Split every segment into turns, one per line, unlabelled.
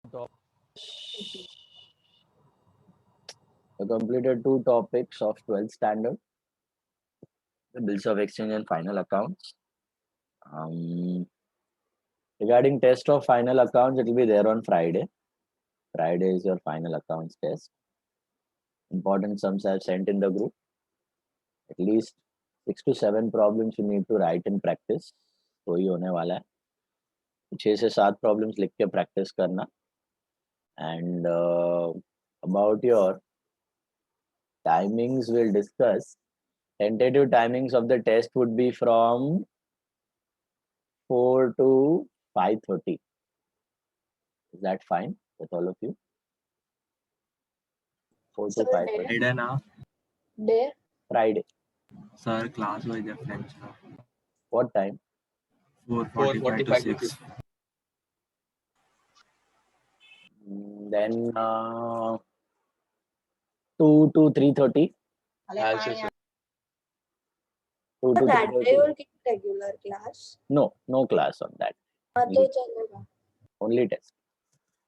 I completed 2 topics of 12th standard, the bills of exchange and final accounts. Regarding test of final accounts, it will be there on Friday. Friday is your final accounts test. Important sums I have sent in the group. At least 6 to 7 problems you need to write in practice. तो ही होने वाला है. 6 से 7 problems लिख के practice करना. And about your timings, we'll discuss. Tentative timings of the test would be from 4 to 5:30. Is that fine with all of you? 4 to 5:30.
Friday na?
Day?
Friday.
Sir, class was the French na.
What time?
4:45 to 6.
Then 2 to 3:30. 2 to
That day
3:30.
you'll keep regular class.
No class on that.
हाँ तो चलेगा.
Only test.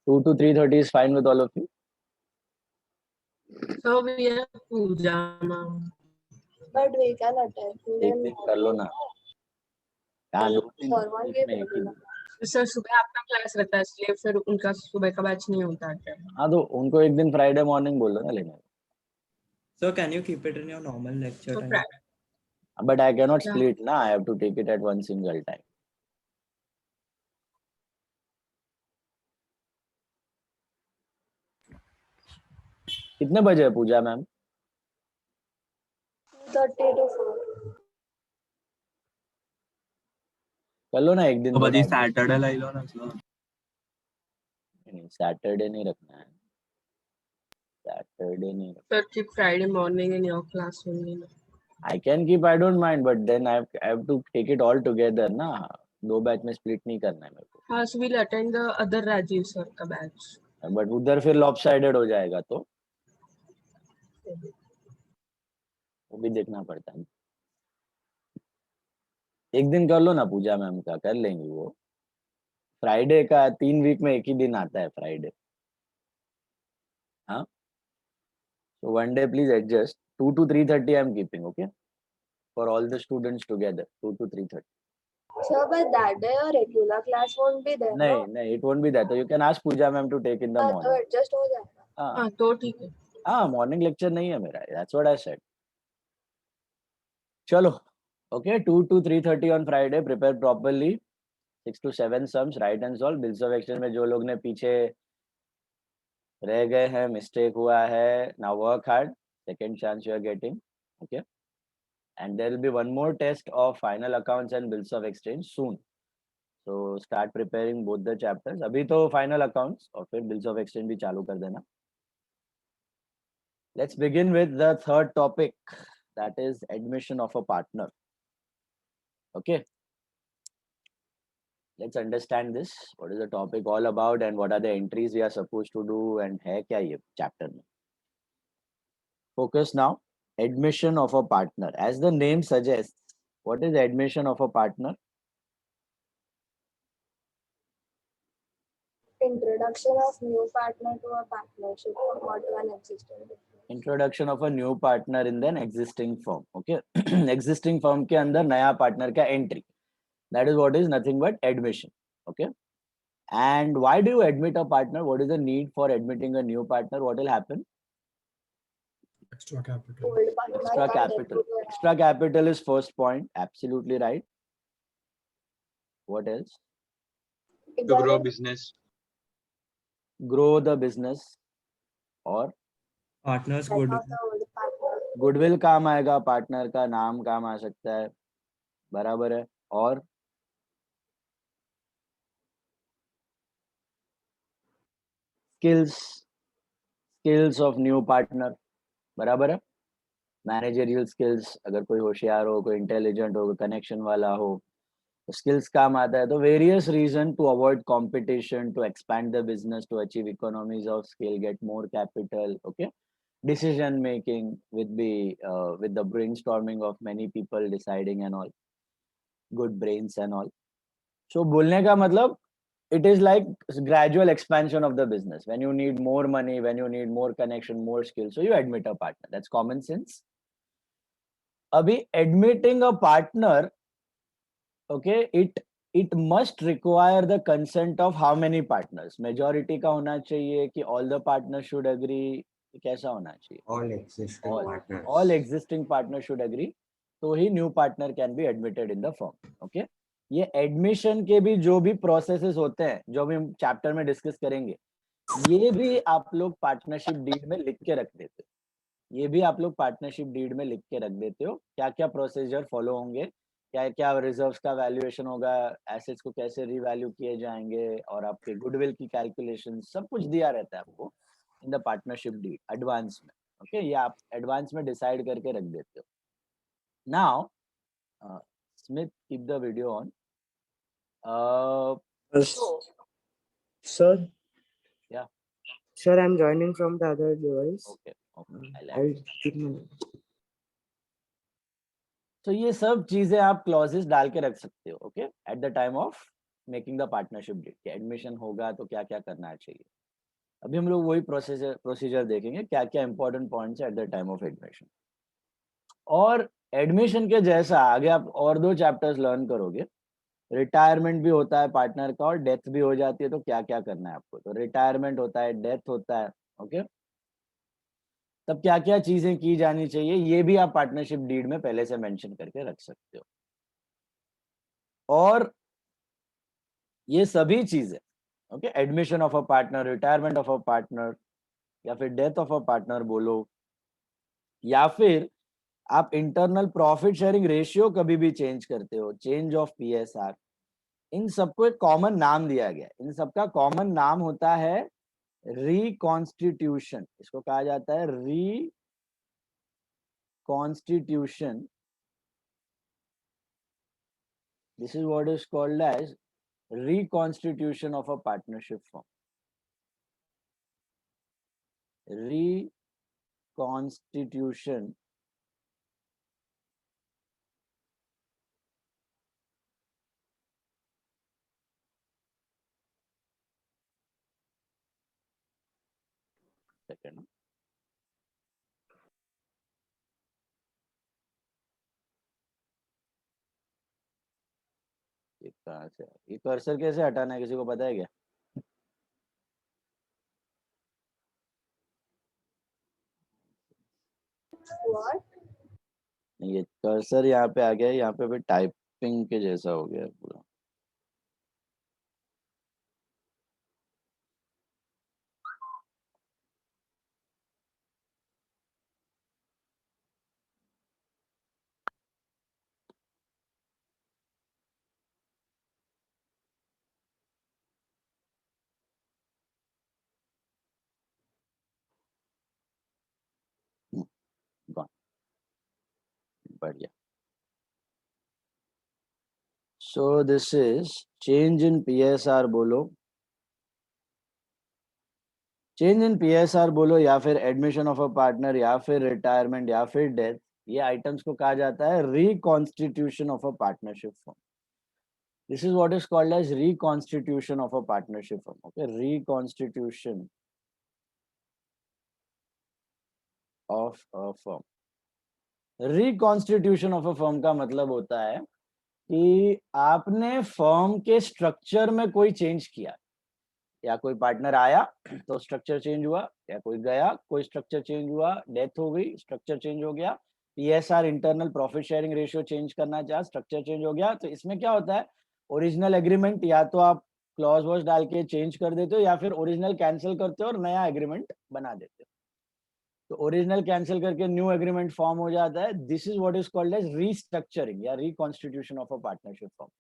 2 to 3:30 is fine with all of you.
So we have puja now.
But we can attend.
एक दिन कर लो ना. हाँ, 2-3
Formal के
में एक ही दिन.
सर सुबह आपका क्लास रहता है इसलिए फिर उनका सुबह का बैच नहीं होता है.
हाँ तो उनको एक दिन फ्राइडे मॉर्निंग बोल दो ना लेने.
So can you keep it in your normal lecture
So
time?
But I cannot
Yeah.
split ना. I have to take it at one single time. कितने बजे है पूजा मैम?
30 to 4.
कर लो ना एक दिन.
तो बड़ी सैटरडे लाई लो ना सर.
नहीं, सैटरडे नहीं रखना है. सैटरडे नहीं.
Sir, keep Friday morning in your class only.
I can keep, I don't mind, but then I have to take it all together ना. 2 बैच में split नहीं करना है मेरे को.
हाँ, so we'll attend the other Rajiv sir का batch.
But उधर फिर lopsided हो जाएगा तो वो भी देखना पड़ता है. एक दिन कर लो ना पूजा मैम का, कर लेंगे वो. फ्राइडे का 3 वीक में एक ही दिन आता है फ्राइडे. हाँ. So one day please adjust. 2 to 3:30 I am keeping, okay? For all the students together, 2 to 3:30.
Sir, but that day your regular class won't be there.
नहीं, it won't be that. So you can ask Pooja ma'am to take in the
हाँ तो
morning.
adjust हो जाएगा.
हाँ तो ठीक है.
हाँ, morning lecture नहीं है मेरा. That's what I said. चलो, okay. 2 to 3:30 on Friday. Prepare properly. 6 to 7 sums, write and solve. Bills of exchange में जो लोग ने पीछे रह गए हैं, mistake हुआ है. Now work hard. Second chance you are getting. Okay. And there will be one more test of final accounts and bills of exchange soon. So start preparing both the chapters. अभी तो final accounts और फिर bills of exchange भी चालू कर देना. Let's begin with the third topic, that is admission of a partner. Okay. Let's understand this. What is the topic all about and what are the entries we are supposed to do and है क्या ये chapter में. Focus now. Admission of a partner. As the name suggests, what is admission of a partner?
Introduction of new partner to a partnership or to an existing business.
Introduction of a new partner in an existing firm. Okay. Existing firm के अंदर नया partner का entry. That is what is nothing but admission. Okay. And why do you admit a partner? What is the need for admitting a new partner? What will happen?
Extra capital.
Old partner
Extra
can't
capital.
execute.
Extra capital is first point. Absolutely right. What else?
If
To
there
grow
is-
business.
Grow the business. और
Partners
Like
good.
of the old partner.
Goodwill काम आएगा, partner का नाम काम आ सकता है. बराबर है. और स्किल्स ऑफ न्यू पार्टनर. बराबर है. मैनेजरियल स्किल्स, अगर कोई होशियार हो, कोई इंटेलिजेंट हो, कोई कनेक्शन वाला हो, तो स्किल्स काम आता है. तो various reason to avoid competition, to expand the business, to achieve economies of scale, get more capital. Okay. Decision making with the brainstorming of many people deciding and all, good brains and all. So बोलने का मतलब it is like gradual expansion of the business. When you need more money, when you need more connection, more skill, so you admit a partner. That's common sense. Abhi admitting a partner, okay, it must require the consent of how many partners? Majority का होना चाहिए कि all the partners should agree? कैसा होना चाहिए?
All existing partners.
All existing partners should agree. तो ही new partner can be admitted in the firm. Okay? ये admission के भी जो भी प्रोसेसेस होते हैं, जो भी हम चैप्टर में डिस्कस करेंगे, ये भी आप लोग पार्टनरशिप डीड में लिख के रख देते हो। ये भी आप लोग पार्टनरशिप डीड में लिख के रख देते हो, क्या क्या प्रोसीजर फॉलो होंगे, क्या क्या रिजर्व्स का वैल्यूएशन होगा, एसेट्स को कैसे रीवैल्यू किए जाएंगे, और आपके गुडविल की कैलकुलेशन, सब कुछ दिया रहता है आपको in the partnership deed advance में। ओके, ये आप एडवांस में डिसाइड करके रख देते हो। Now Smith, keep the video on.
Sir.
Yeah.
Sir, I'm joining from the other device.
Okay.
I'll keep my...
तो ये सब चीजें आप क्लॉजेस डाल के रख सकते हो, okay, at the time of making the partnership deed. Admission होगा तो क्या क्या करना चाहिए। अभी हम लोग वही प्रोसीजर देखेंगे, क्या क्या important points at the time of admission. और एडमिशन के जैसा आगे आप और 2 चैप्टर्स लर्न करोगे। रिटायरमेंट भी होता है पार्टनर का, और डेथ भी हो जाती है, तो क्या क्या करना है आपको। तो रिटायरमेंट होता है, डेथ होता है, ओके, तब क्या क्या चीजें की जानी चाहिए, ये भी आप पार्टनरशिप डीड में पहले से मेंशन करके रख सकते हो। और ये सभी चीजें, okay, admission of a partner, retirement of a partner, या फिर डेथ ऑफ अ पार्टनर बोलो, या फिर आप इंटरनल प्रॉफिट शेयरिंग रेशियो कभी भी चेंज करते हो, चेंज ऑफ पीएसआर, इन सबको एक कॉमन नाम दिया गया है। इन सबका कॉमन नाम होता है रिकॉन्स्टिट्यूशन। इसको कहा जाता है reconstitution. This is what is called as reconstitution of a partnership firm. Reconstitution second. ये कहाँ से, ये कर्सर कैसे हटाना है, किसी को पता है क्या?
What?
ये कर्सर यहाँ पे आ गया है, यहाँ पे भी टाइपिंग के जैसा हो गया है पूरा। बढ़िया। So this is change in PSR बोलो, चेंज इन PSR बोलो, या फिर एडमिशन ऑफ अ पार्टनर, या फिर रिटायरमेंट, या फिर डेथ, ये आइटम्स को कहा जाता है reconstitution of a partnership firm. This is what is called as reconstitution of a partnership firm. Okay, reconstitution of a firm. Reconstitution of a firm का मतलब होता है कि आपने फर्म के स्ट्रक्चर में कोई चेंज किया, या कोई पार्टनर आया तो स्ट्रक्चर चेंज हुआ, या कोई गया कोई स्ट्रक्चर चेंज हुआ, डेथ हो गई स्ट्रक्चर चेंज हो गया, PSR internal profit sharing ratio change करना चाहा, स्ट्रक्चर चेंज हो गया। तो इसमें क्या होता है, ओरिजिनल एग्रीमेंट या तो आप क्लॉज वॉज डाल के चेंज कर देते हो, या फिर ओरिजिनल कैंसिल करते हो और नया एग्रीमेंट बना देते हो। तो ओरिजिनल कैंसिल करके न्यू एग्रीमेंट फॉर्म हो जाता है। This is what is called as restructuring या reconstitution of a partnership form,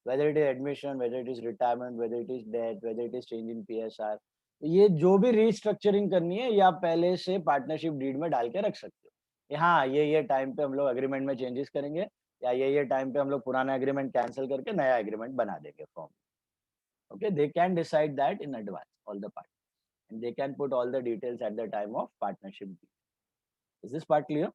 whether it is admission, whether it is retirement, whether it is death, whether it is change in PSR, ये जो भी restructuring करनी है ये आप पहले से पार्टनरशिप डीड में डाल के रख सकते हो कि हाँ ये टाइम पे हम लोग एग्रीमेंट में चेंजेस करेंगे, या ये टाइम पे हम लोग पुराना एग्रीमेंट कैंसिल करके नया एग्रीमेंट बना देंगे form. Okay, they can decide that in advance all the part, and they can put all the details at the time of partnership deed. Is this part clear?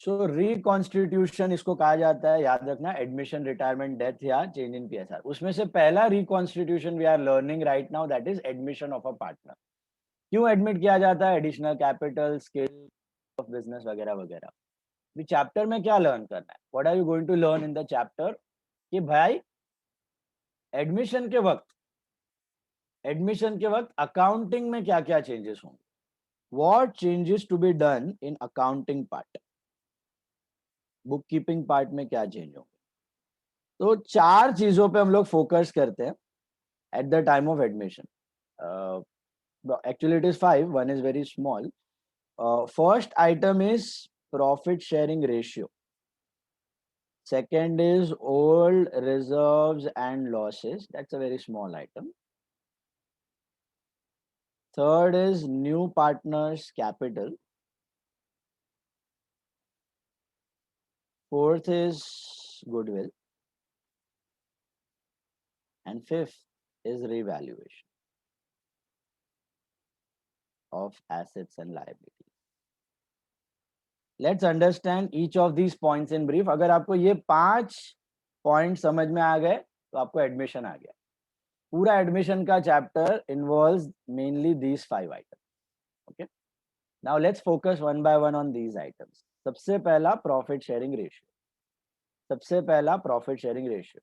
So reconstitution इसको कहा जाता है, याद रखना, admission, retirement, death या change in PSR. उसमें से पहला reconstitution we are learning right now, that is admission of a partner. क्यों एडमिट किया जाता है? Additional capital, skill of business वगैरह वगैरह। अभी चैप्टर में क्या लर्न करना है? What are you going to learn in the chapter? कि भाई एडमिशन के वक्त अकाउंटिंग में क्या क्या चेंजेस होंगे, what changes to be done in accounting part, bookkeeping part में क्या चेंज होंगे। तो 4 चीजों पे हम लोग फोकस करते हैं eight the time of admission. Actually it is 5, one is very small. First item is profit sharing ratio, second is old reserves and losses, that's a very small item. Third is new partners capital. Fourth is goodwill. And fifth is revaluation of assets and liabilities. Let's understand each of these points in brief. अगर आपको ये 5 point समझ में आ गए तो आपको admission आ गया। पूरा एडमिशन का chapter involves mainly these 5 items. Okay. Now let's focus one by one on these items. सबसे पहला profit sharing ratio.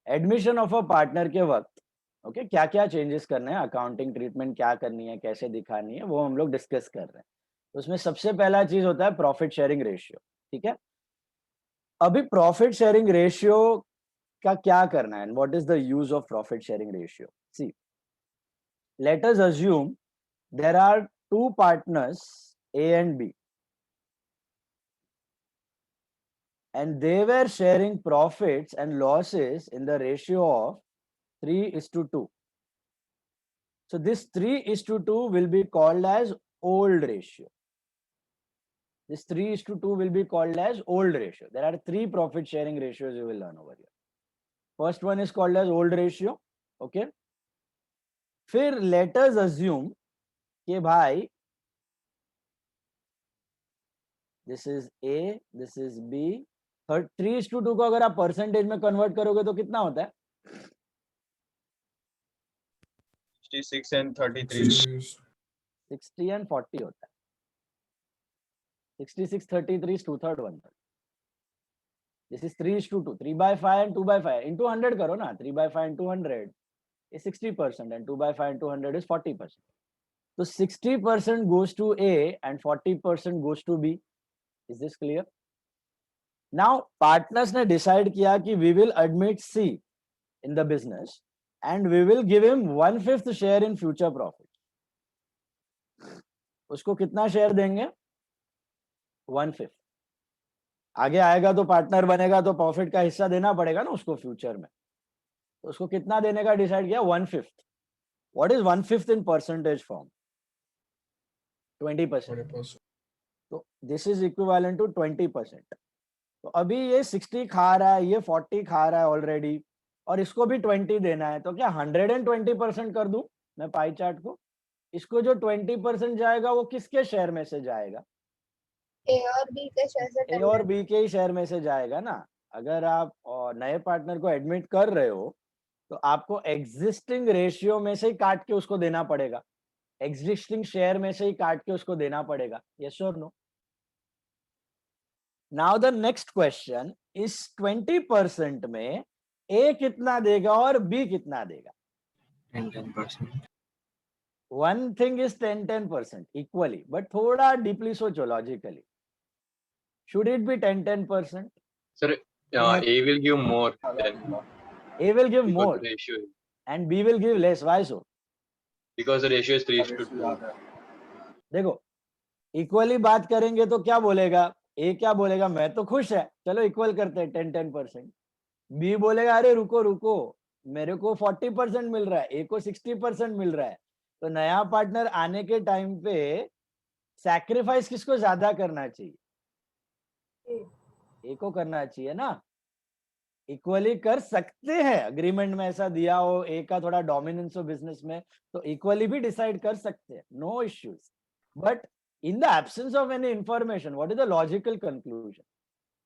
Admission of a partner के वक्त ओके क्या क्या चेंजेस करने हैं, अकाउंटिंग ट्रीटमेंट क्या करनी है, कैसे दिखानी है, वो हम लोग डिस्कस कर रहे हैं। उसमें सबसे पहला चीज होता है प्रॉफिट शेयरिंग रेशियो। ठीक है, अभी प्रॉफिट शेयरिंग रेशियो का क्या करना है, what is the use of profit sharing ratio? See, let us assume there are 2 partners A and B, and they were sharing profits and losses in the ratio of 3:2. So this 3:2 will be called as old ratio. This 3:2 will be called as old ratio. There are 3 profit sharing ratios you will learn over here. First one is called as old ratio. Okay. फिर let us assume कि भाई this is A, this is B. 3:2 को अगर आप percentage में convert करोगे तो कितना होता है?
66 and 33.
60 and 40 होता है। 66, 33 is 2/3, 1/3. This is 3:2. 3/5 and 2/5 into 100 करो ना, 3/5 into 100 is 60% and 2/5 into 100 is 40%. So 60% goes to A and 40% goes to B. Is this clear? Now partners ने decide किया कि we will admit C in the business and we will give him 1/5 share in future profit. उसको कितना share देंगे? 1/5. आगे आएगा तो partner बनेगा तो प्रॉफिट का हिस्सा देना पड़ेगा ना उसको फ्यूचर में, तो उसको कितना देने का डिसाइड किया? 1/5. What is 1/5 in percentage form? 20%. तो दिस इज इक्विवेलेंट टू 20%. तो अभी ये 60 खा रहा है, ये 40 खा रहा है ऑलरेडी, और इसको भी 20 देना है, तो क्या 120% कर दूं मैं पाई चार्ट को? इसको जो 20% जाएगा वो किसके शेयर में से जाएगा?
A और B के शेयर से
ए और बी के ही शेयर में से जाएगा ना। अगर आप नए पार्टनर को एडमिट कर रहे हो तो आपको एग्जिस्टिंग रेशियो में से ही काट के उसको देना पड़ेगा, एग्जिस्टिंग शेयर में से ही काट के उसको देना पड़ेगा। यस और no? Now the next question, इस 20% में ए कितना देगा और बी कितना देगा?
10%.
One thing is 10% equally, but थोड़ा डीपली सोचो logically, should it be 10%?
Sir, A will give more than
A will give
because
more
the ratio is-
and B will give less. Why so?
because the ratio is 3:2.
देखो equally बात करेंगे तो क्या बोलेगा? ए क्या बोलेगा? मैं तो खुश है, चलो इक्वल करते हैं 10%. बी बोलेगा अरे रुको रुको, मेरे को 40% मिल रहा है, ए को 60% मिल रहा है। तो नया पार्टनर आने के टाइम पे सैक्रिफाइस किसको ज्यादा करना चाहिए? ए को करना चाहिए ना। इक्वली कर सकते हैं, अग्रीमेंट में ऐसा दिया हो, ए का थोड़ा डोमिनेंस हो बिजनेस में, तो इक्वली भी डिसाइड कर सकते हैं, no issues. But in the absence of any information, what is the logical conclusion?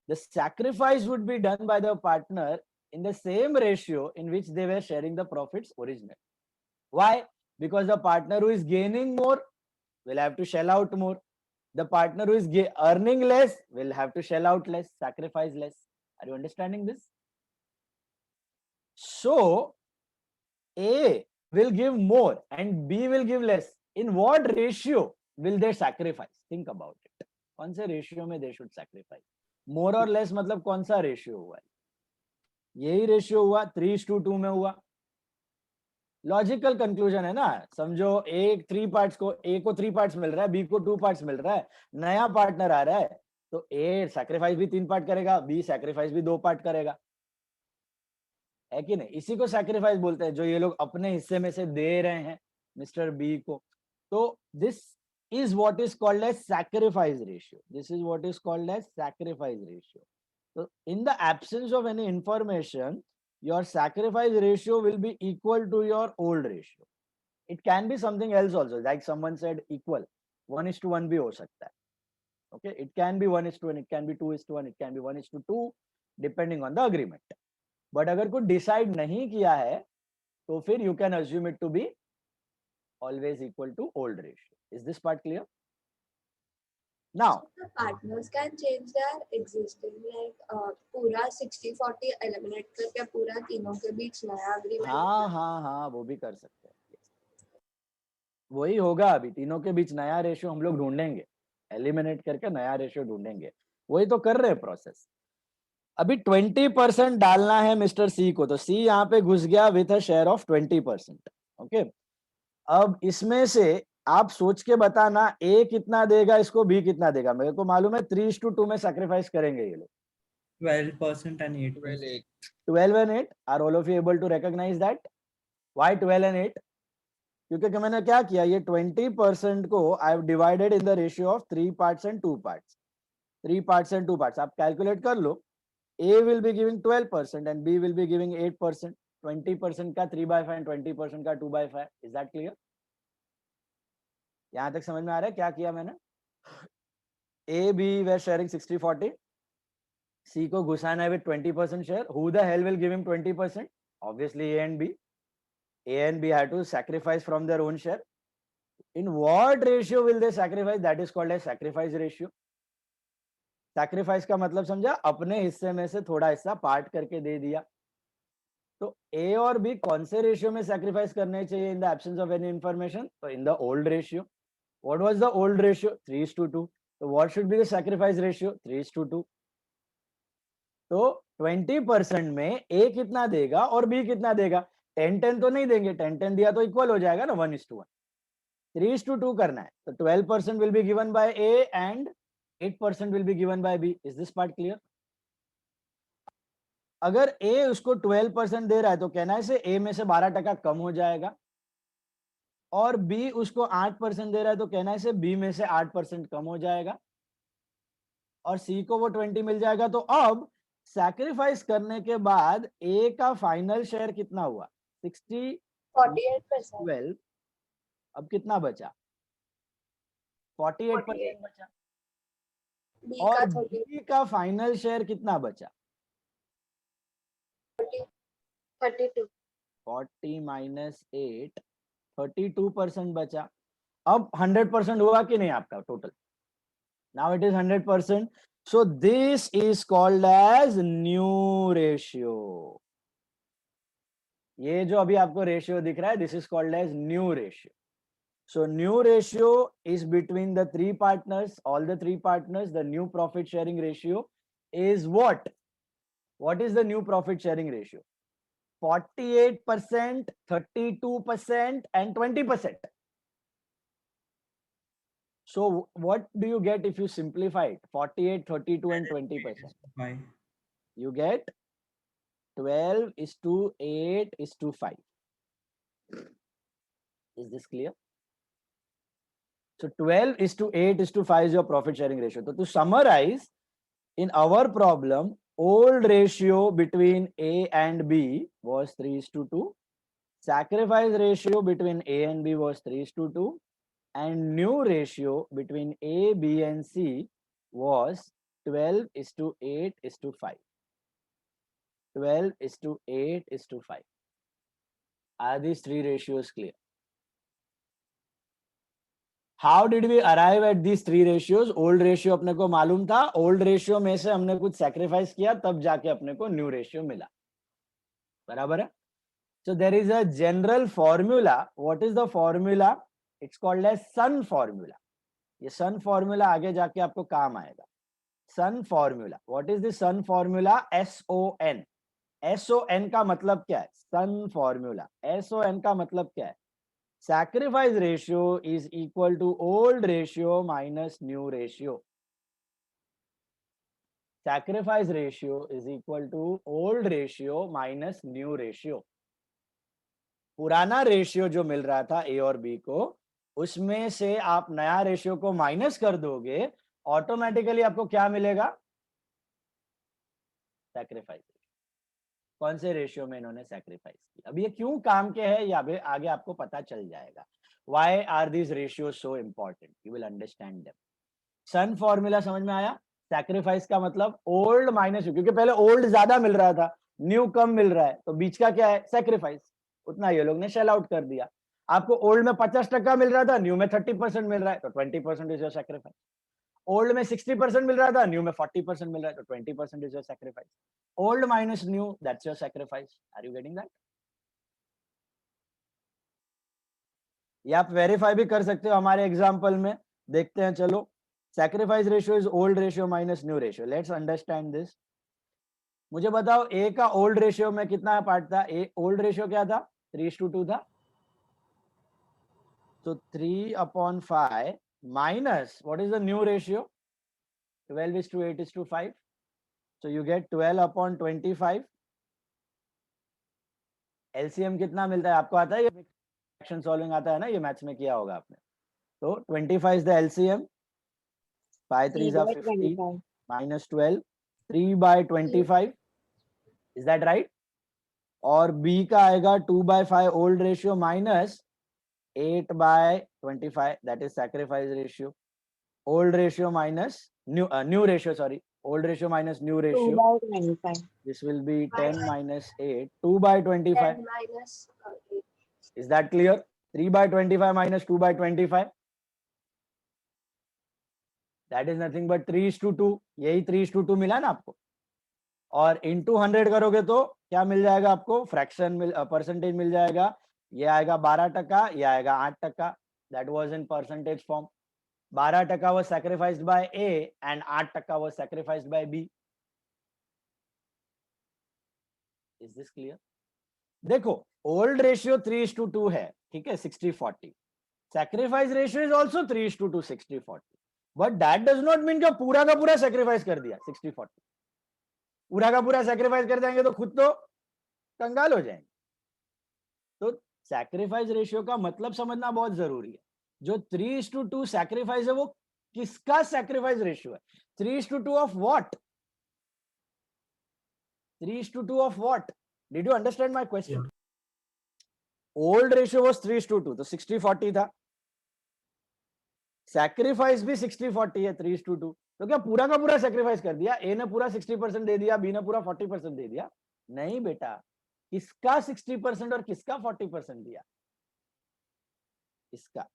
The sacrifice would be done by the partner in the same ratio in which they were sharing the profits originally. Why? Because the partner who is gaining more will have to shell out more. The partner who is earning less will have to shell out less, sacrifice less. Are you understanding this? So A will give more and B will give less. In what ratio will they sacrifice? Think about it. कौन से ratio में they should sacrifice? More or less मतलब कौन सा ratio हुआ? यही ratio हुआ, 3:2 में हुआ. लॉजिकल कंक्लूजन है ना. समझो एक 3 पार्ट्स को, ए को 3 पार्ट्स मिल रहा है, बी को 2 पार्ट्स मिल रहा है, नया पार्टनर आ रहा है, तो ए सैक्रिफाइस भी 3 पार्ट करेगा, बी सैक्रिफाइस भी 2 पार्ट करेगा, है कि नहीं? इसी को सैक्रिफाइस बोलते हैं, जो ये लोग अपने हिस्से में से दे रहे हैं मिस्टर बी को. तो this is what is called as sacrifice ratio. This is what is called as sacrifice ratio. तो in the absence of any information, your sacrifice ratio will be equal to your old ratio. It can be something else also, like someone said equal, 1:1 भी हो सकता है. Okay, it can be 1:1, it can be 2:1, it can be 1:2, depending on the agreement. But अगर कोई decide नहीं किया है, तो फिर you can assume it to be always equal to old ratio. Is this part clear? Now,
So the partners can change their existing, like पूरा 60-40 eliminate करके पूरा तीनों के बीच नया agreement.
हाँ, वो भी कर सकते हैं. वही होगा. अभी तीनों के बीच नया रेशियो हम लोग ढूंढेंगे, एलिमिनेट करके नया रेशियो ढूंढेंगे. वही तो कर रहे हैं प्रोसेस. अभी 20% डालना है मिस्टर सी को, तो सी यहाँ पे घुस गया with a share of 20%. Okay, अब इसमें से आप सोच के बताना, ए कितना देगा इसको, बी कितना देगा. मेरे को मालूम है 3:2 में सैक्रिफाइस करेंगे ये लोग.
12% and 8%.
12 and 8. Are all of you able to recognize that? Why 12 and 8? क्योंकि मैंने क्या किया, ये 20% को I have divided in the ratio of 3 parts and 2 parts. 3 parts and 2 parts आप कैलकुलेट कर लो. A will be giving 12% and B will be giving 8%. 20% का 3/5 एंड 20% का 2/5. Is that clear? यहां तक समझ में आ रहा है क्या किया मैंने? A B were sharing 60-40. C को घुसाना है with 20% share. Who the hell will give him 20%? Obviously A and B. A and B had to sacrifice from their own share. In what ratio will they sacrifice? That is called as sacrifice ratio. Sacrifice का मतलब समझा, अपने हिस्से में से थोड़ा हिस्सा part करके दे दिया. तो A और B कौन से रेशियो में सैक्रिफाइस करने चाहिए in the absence of any information? तो in the old ratio. What was the old ratio? 3:2. So what should be the sacrifice ratio? 3:2. तो 20% में A कितना देगा और B कितना देगा? 10-10 तो नहीं देंगे. 10-10 दिया तो इक्वल हो जाएगा ना, 1:1. 3:2 करना है, तो 12% will be given by A and 8% will be given by B. Is this part clear? अगर A उसको 12% दे रहा है, तो कहना है से A में से 12% कम हो जाएगा, और B उसको 8% दे रहा है, तो कहना है से B में से 8% कम हो जाएगा, और C को वो 20 मिल जाएगा. तो अब सैक्रिफाइस करने के बाद A का फाइनल शेयर कितना हुआ? 60
48%.
12. अब कितना बचा? 48% बचा.
B
और
का 30,
B का फाइनल शेयर कितना बचा?
32.
40 minus 8, 32% बचा. अब 100% हुआ कि नहीं आपका total? Now it is 100%. So this is called as new ratio. ये जो अभी आपको रेशियो दिख रहा है, this is called as new ratio. So new ratio is between the 3 partners, all the 3 partners. The new profit sharing ratio is what? What is the new profit sharing ratio? 48%, 32% and 20%. So what do you get if you simplify it? 48, 32 and 20%.
Why?
You get 12:8:5. Is this clear? So 12:8:5 is your profit sharing ratio. So to summarize, in our problem, old ratio between A and B was 3:2. Sacrifice ratio between A and B was 3:2. and new ratio between A, B and C was 12:8:5. 12:8:5. Are these three ratios clear? How did we arrive at these three ratios? Old ratio अपने को मालूम था, old ratio में से हमने कुछ sacrifice किया, तब जाके अपने को new ratio मिला. बराबर है? So there is a general formula. What is the formula? It's called as Sun formula. ये Sun formula आगे जाके आपको काम आएगा. Sun formula. What is the Sun formula? SON. SON का मतलब क्या है? Sun formula. SON का मतलब क्या है? Sacrifice ratio is equal to old ratio minus new ratio. Sacrifice ratio is equal to old ratio minus new ratio. पुराना ratio जो मिल रहा था ए और बी को, उसमें से आप नया रेशियो को माइनस कर दोगे, ऑटोमेटिकली आपको क्या मिलेगा? सैक्रिफाइस। कौन से रेशियो में इन्होंने सैक्रिफाइस किया? अब ये क्यों काम के है, या आगे आपको पता चल जाएगा. Why are these ratios so important? You will understand them. SON formula समझ में आया? सैक्रिफाइस का मतलब ओल्ड माइनस न्यू, क्योंकि पहले ओल्ड ज्यादा मिल रहा था, न्यू कम मिल रहा है, तो बीच का क्या है? सैक्रिफाइस. उतना ये लोग ने शेल आउट कर दिया. आपको ओल्ड में 50% मिल रहा था, न्यू में 30% मिल रहा है, तो 20% इज योर सैक्रिफाइस. ओल्ड में 60% मिल रहा था, न्यू में 40% मिल रहा है, तो 20% is your sacrifice. Old minus new, that's your sacrifice. Are you getting that? ये आप वेरीफाई भी कर सकते हो हमारे एग्जांपल में. देखते हैं, चलो. Sacrifice ratio is old ratio minus new ratio. Let's understand this. मुझे बताओ, ए का ओल्ड रेशियो में कितना पार्ट था? ए ओल्ड रेशियो क्या था? 3:2 था. तो 3/5 minus what is the new ratio? 12:8:5. So you get 12/25. LCM कितना मिलता है आपको आता है? ये फ्रैक्शन सॉल्विंग आता है ना, ये मैथ्स में किया होगा आपने. तो 25 is the LCM. 5 3s are 50 minus 12. 3/25. Is that right? और B का आएगा 2/5 old ratio minus 8/25. That is sacrifice ratio. Old ratio minus new ratio, sorry. Old ratio minus new ratio.
2/25.
This will be 10 minus 8. 2/25.
10 minus 8.
Is that clear? 3/25 minus 2/25. That is nothing but 3:2. यही 3:2 मिला ना आपको. और into 100 करोगे तो क्या मिल जाएगा आपको? फ्रैक्शन परसेंटेज मिल जाएगा. ये आएगा 12%, ये आएगा 8%. That was in percentage form. 12% was sacrificed by A and 8% was sacrificed by B. Is this clear? देखो, old ratio 3:2 है, ठीक है, 60-40. Sacrifice ratio is also 3:2, 60-40. But that does not mean कि पूरा का पूरा sacrifice कर दिया 60-40. पूरा का पूरा sacrifice कर देंगे तो खुद तो कंगाल हो जाएंगे. तो sacrifice ratio का मतलब समझना बहुत जरूरी है. जो 3:2 sacrifice है, वो किसका sacrifice ratio है? 3:2 of what? 3:2 of what? Did you understand my question?
Yeah.
Old ratio was 3:2, तो 60-40 था. Sacrifice भी 60-40 है, 3:2. तो क्या पूरा का पूरा sacrifice कर दिया? A ने पूरा 60% दे दिया, B ने पूरा 40% दे दिया? नहीं बेटा. किसका 60% और किसका 40% दिया? इसका.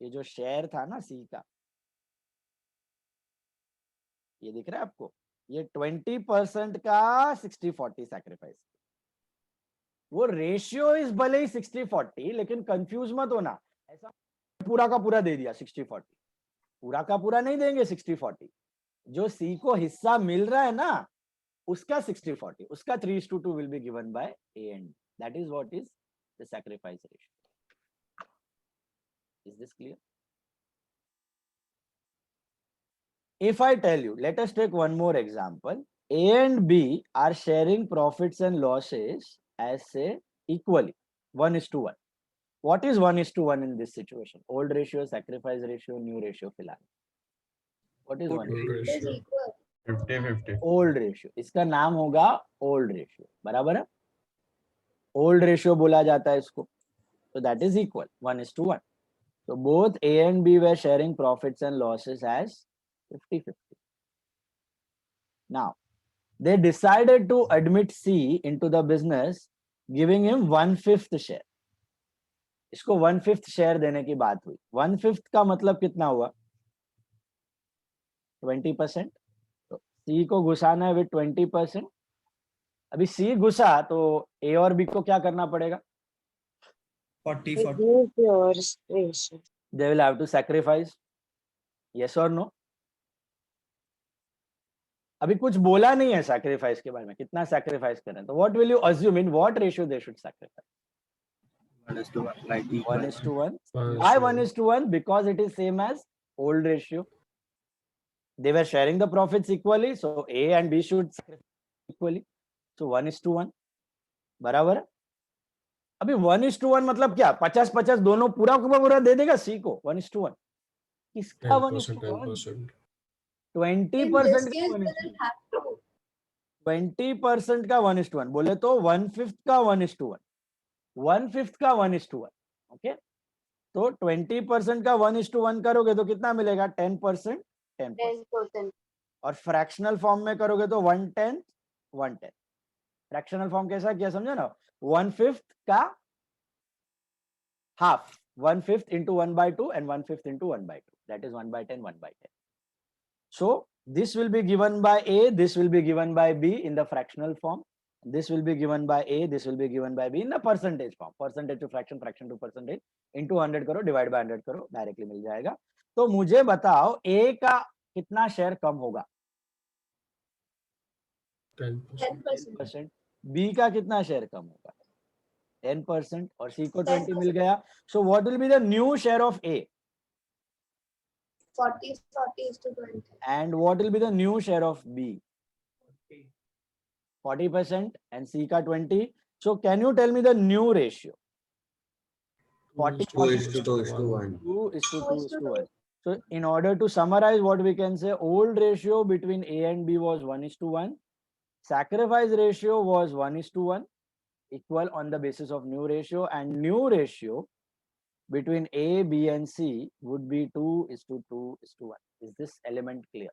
ये जो शेयर था ना सी का, ये दिख रहा है आपको? ये 20% का 60-40 सैक्रिफाइस. वो रेशियो इस भले ही 60-40, लेकिन कंफ्यूज मत होना. ऐसा पूरा का पूरा दे दिया 60-40. पूरा का पूरा नहीं देंगे 60-40. जो सी को हिस्सा मिल रहा है ना, उसका 60-40, उसका 3:2 will be given by A and B. That is what is the sacrifice ratio. Is this clear? If I tell you, let us take one more example. A and B are sharing profits and losses as say equally, 1:1. What is 1:1 in this situation? Old ratio, sacrifice ratio, new ratio फिलहाल. What is 1:1?
It is equal.
50-50.
Old ratio. इसका नाम होगा old ratio. बराबर है? Old ratio बोला जाता है इसको. तो that is equal 1:1. So both A and B were sharing profits and losses as 50-50. Now, they decided to admit C into the business, giving him 1/5 share. इसको 1/5 शेयर देने की बात हुई. 1/5 का मतलब कितना हुआ? 20%. तो C को घुसाना है विद 20%. अभी C घुसा तो A और B को क्या करना पड़ेगा?
40-40.
Reduce your ratio.
They will have to sacrifice. Yes or no? अभी कुछ बोला नहीं है सैक्रिफाइस के बारे में, कितना सैक्रिफाइस करें. तो what will you assume, in what ratio they should sacrifice?
1:1, like
1:1.
1:1.
Why 1:1? Because it is same as old ratio. They were sharing the profits equally, so A and B should sacrifice equally. So 1:1. बराबर है. अभी 1:1 मतलब क्या? 50-50 दोनों पूरा का पूरा दे देगा C को. 1:1. किसका
10%,
1:1?
10%.
20%
In
का
this case, they
1:1.
will have to.
20% का 1:1 बोले तो 1/5 का 1:1. 1/5 का 1:1. ओके, तो 20% का 1:1 करोगे तो कितना मिलेगा? 10%, 10%.
10%.
और फ्रैक्शनल फॉर्म में करोगे तो 1/10, 1/10. फ्रैक्शनल फॉर्म कैसा किया समझे ना? 1/5 का half, 1/5 into 1/2 and 1/5 into 1/2. That is 1/10, 1/10. So this will be given by A, this will be given by B in the fractional form. This will be given by A, this will be given by B in the percentage form. Percentage to fraction, fraction to percentage into 100 करो, divide by 100 करो, directly मिल जाएगा. तो मुझे बताओ A का कितना share कम होगा?
10%.
10%.
B का कितना शेयर कम होगा? 10%. और C को 20 मिल
10%.
गया. So what will be the new share of A?
40-40:20.
And what will be the new share of B? 40% and C का 20. So can you tell me the new ratio? 40,
2:1.
2:2:1. So in order to summarize what we can say, old ratio between A and B was 1:1. Sacrifice ratio was 1:1, equal on the basis of new ratio, and new ratio between A, B and C would be 2:2:1. Is this element clear?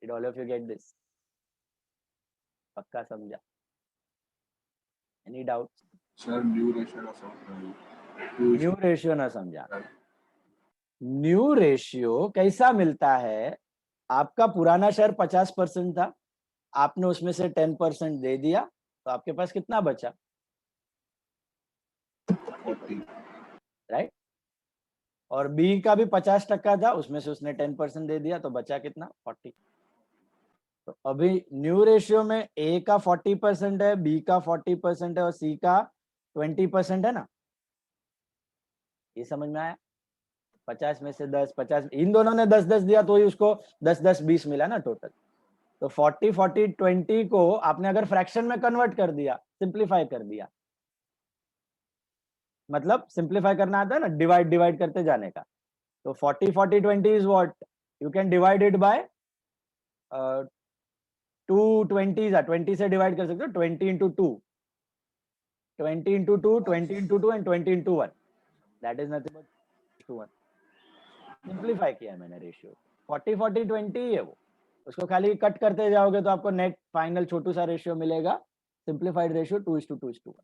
Did all of you get this? पक्का समझा? Any doubts?
Sir new ratio ना समझ
new ratio ना समझा. New ratio कैसा मिलता है? आपका पुराना शेयर 50% था, आपने उसमें से 10% दे दिया, तो आपके पास कितना बचा?
40.
राइट. और बी का भी 50% था, उसमें से उसने 10% दे दिया, तो बचा कितना? 40. तो अभी न्यू रेशियो में ए का 40% है, बी का 40% है और सी का 20% है ना. ये समझ में आया? 50 में से 10, 50, इन दोनों ने 10-10 दिया तो ही उसको 10-10-20 मिला ना टोटल. तो 40-40-20 को आपने अगर फ्रैक्शन में कन्वर्ट कर दिया, सिंप्लीफाई कर दिया, मतलब सिंप्लीफाई करना आता है ना, डिवाइड डिवाइड करते जाने का. तो 40-40-20 is what? You can divide it by 2 20s. 20 से डिवाइड कर सकते हो. 20 into 2, 20 into 2, 20 into 2 and 20 into 1. That is nothing but 1. Simplify किया मैंने रेशियो. 40-40-20 है वो. उसको खाली कट करते जाओगे तो आपको नेट फाइनल छोटू सा रेशियो मिलेगा. Simplified ratio 2:2:1.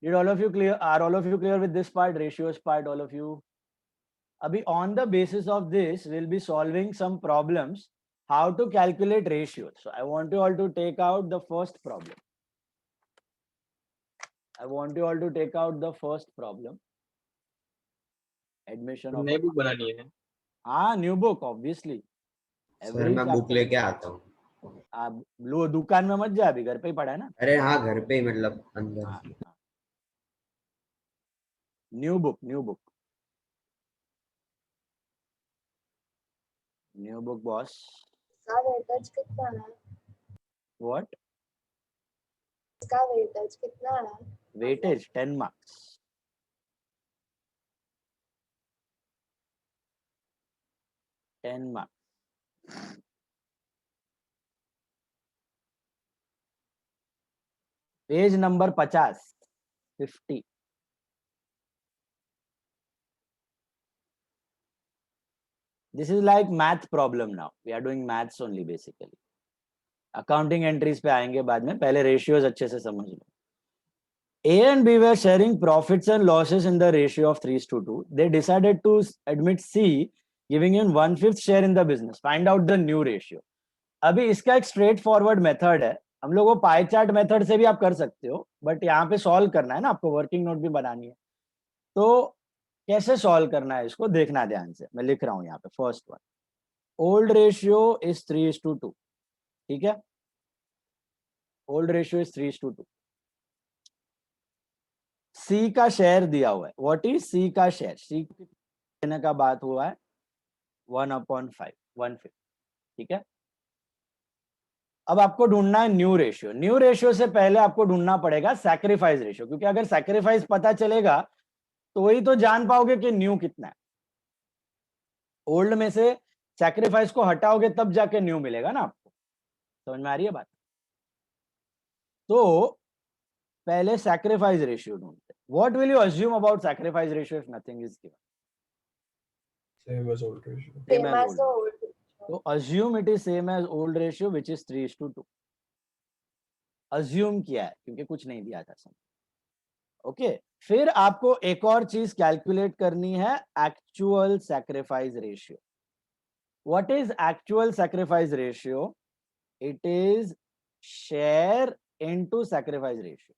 Did all of you clear? Are all of you clear with this part, ratios part, all of you? Abhi on the basis of this, we'll be solving some problems, how to calculate ratios. So I want you all to take out the first problem. Admission of
नई book बनानी है.
new book, obviously.
Sir मैं book लेके आता हूँ.
आप लो, दुकान में मत जा, अभी घर पे ही पढ़ा है ना.
अरे हाँ, घर पे ही, मतलब अंदर.
New book boss.
इसका वेटेज कितना है?
व्हाट?
इसका वेटेज कितना है?
Weightage 10 marks. 10 marks. Page number 50. This is like math problem now, we are doing maths only basically. Accounting entries पे आएंगे बाद में, पहले रेशियोज अच्छे से समझ लो. A and B were sharing profits and losses in the ratio of 3:2. They decided to admit C, giving in 1/5 share in the business. Find out the new ratio. अभी इसका एक स्ट्रेट फॉरवर्ड मेथड है, हम लोग वो pie chart method से भी आप कर सकते हो, बट यहाँ पे सॉल्व करना है ना आपको, वर्किंग नोट भी बनानी है. तो कैसे सॉल्व करना है इसको देखना ध्यान से. मैं लिख रहा हूँ यहाँ पे first one, old ratio is 3:2. ठीक है, ओल्ड रेशियो इज 3:2. सी का शेयर दिया हुआ है. व्हाट इज सी का शेयर? सी देने का बात हुआ है 1/5, 1/5. ठीक है, अब आपको ढूंढना है न्यू रेशियो. न्यू रेशियो से पहले आपको ढूंढना पड़ेगा सैक्रिफाइस रेशियो, क्योंकि अगर सैक्रिफाइस पता चलेगा तो ही तो जान पाओगे कि न्यू कितना है. ओल्ड में से सैक्रिफाइस को हटाओगे तब जाके न्यू मिलेगा ना आपको. समझ में आ रही है बात? तो पहले सैक्रिफाइस रेशियो ढूंढते. What will you assume about sacrifice ratio if nothing is given?
Same as old ratio.
Same as the old.
तो assume it is same as old ratio which is 3:2. assume किया है क्योंकि कुछ नहीं दिया था समझ. ओके, फिर आपको एक और चीज कैलकुलेट करनी है, actual sacrifice ratio. What is actual sacrifice ratio? It is share into sacrifice ratio.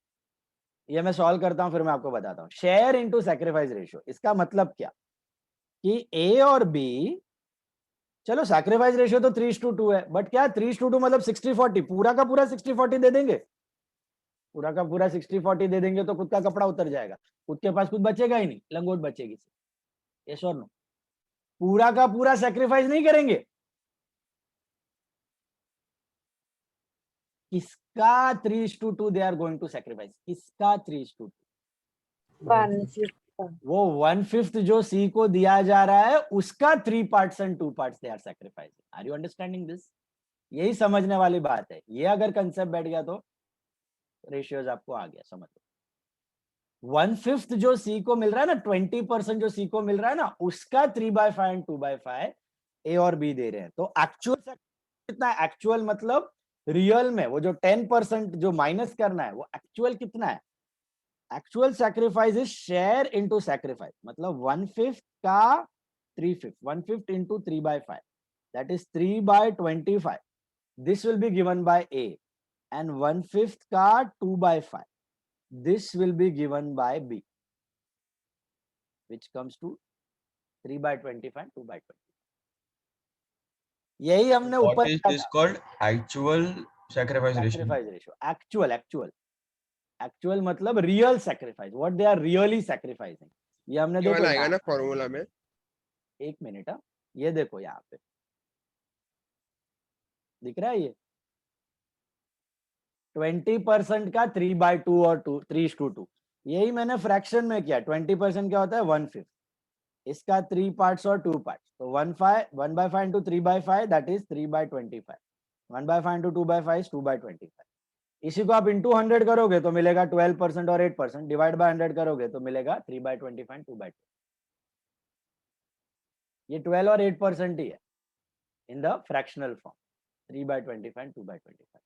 ये मैं सॉल्व करता हूं फिर मैं आपको बताता हूं. शेयर इनटू सैक्रिफाइस रेशियो, इसका मतलब क्या कि ए और बी, चलो सैक्रिफाइस रेशियो तो 3:2 है, बट क्या 3:2 मतलब 60-40, पूरा का पूरा 60-40 दे देंगे? पूरा का पूरा 60-40 दे देंगे तो खुद का कपड़ा उतर जाएगा, खुद के पास कुछ बचेगा ही नहीं, लंगोट बचेगी. यस और नो? पूरा का पूरा सैक्रिफाइस नहीं करेंगे. किसका 3:2 they are going to sacrifice? किसका 3:2? वो 1/5 जो सी को दिया जा रहा है उसका 3 parts and 2 parts they are sacrificing. Are you understanding this? यही समझने वाली बात है. ये अगर कंसेप्ट बैठ गया तो रेशियोज आपको आ गया, समझ लो. 1/5 जो सी को मिल रहा है ना, 20% जो सी को मिल रहा है ना, उसका 3/5 एंड 2/5 ए और बी दे रहे हैं. तो एक्चुअल कितना है? एक्चुअल मतलब रियल में वो जो 10% जो माइनस करना है वो एक्चुअल कितना है? Actual sacrifice is share into sacrifice, मतलब 1/5 का 3/5, 1/5 into 3/5, that is 3/25. This will be given by A, and 1/5 का 2/5, this will be given by B, which comes to 3/25, 2/25. यही हमने
What
ऊपर
is this called? Actual sacrifice ratio.
Sacrifice ratio. Actual मतलब real sacrifice, what they are really sacrificing. ये हमने
ये वाला आएगा
देखो
ना फॉर्मूला में.
एक मिनट, ये देखो यहाँ पे दिख रहा है ये 20% का 3/2 और 3:2. यही मैंने फ्रैक्शन में किया. 20% क्या होता है? 1/5. इसका 3 पार्ट्स और 2 पार्ट्स, तो 1/5 into 3/5, that is 3/25. 1/5 into 2/5 is 2/25. इसी को आप इंटू 100 करोगे तो मिलेगा 12% और 8%, डिवाइड बाय 100 करोगे तो मिलेगा 3/25, 2/2. ये 12 और 8% ही है in the fractional form. 3/25, 2/25.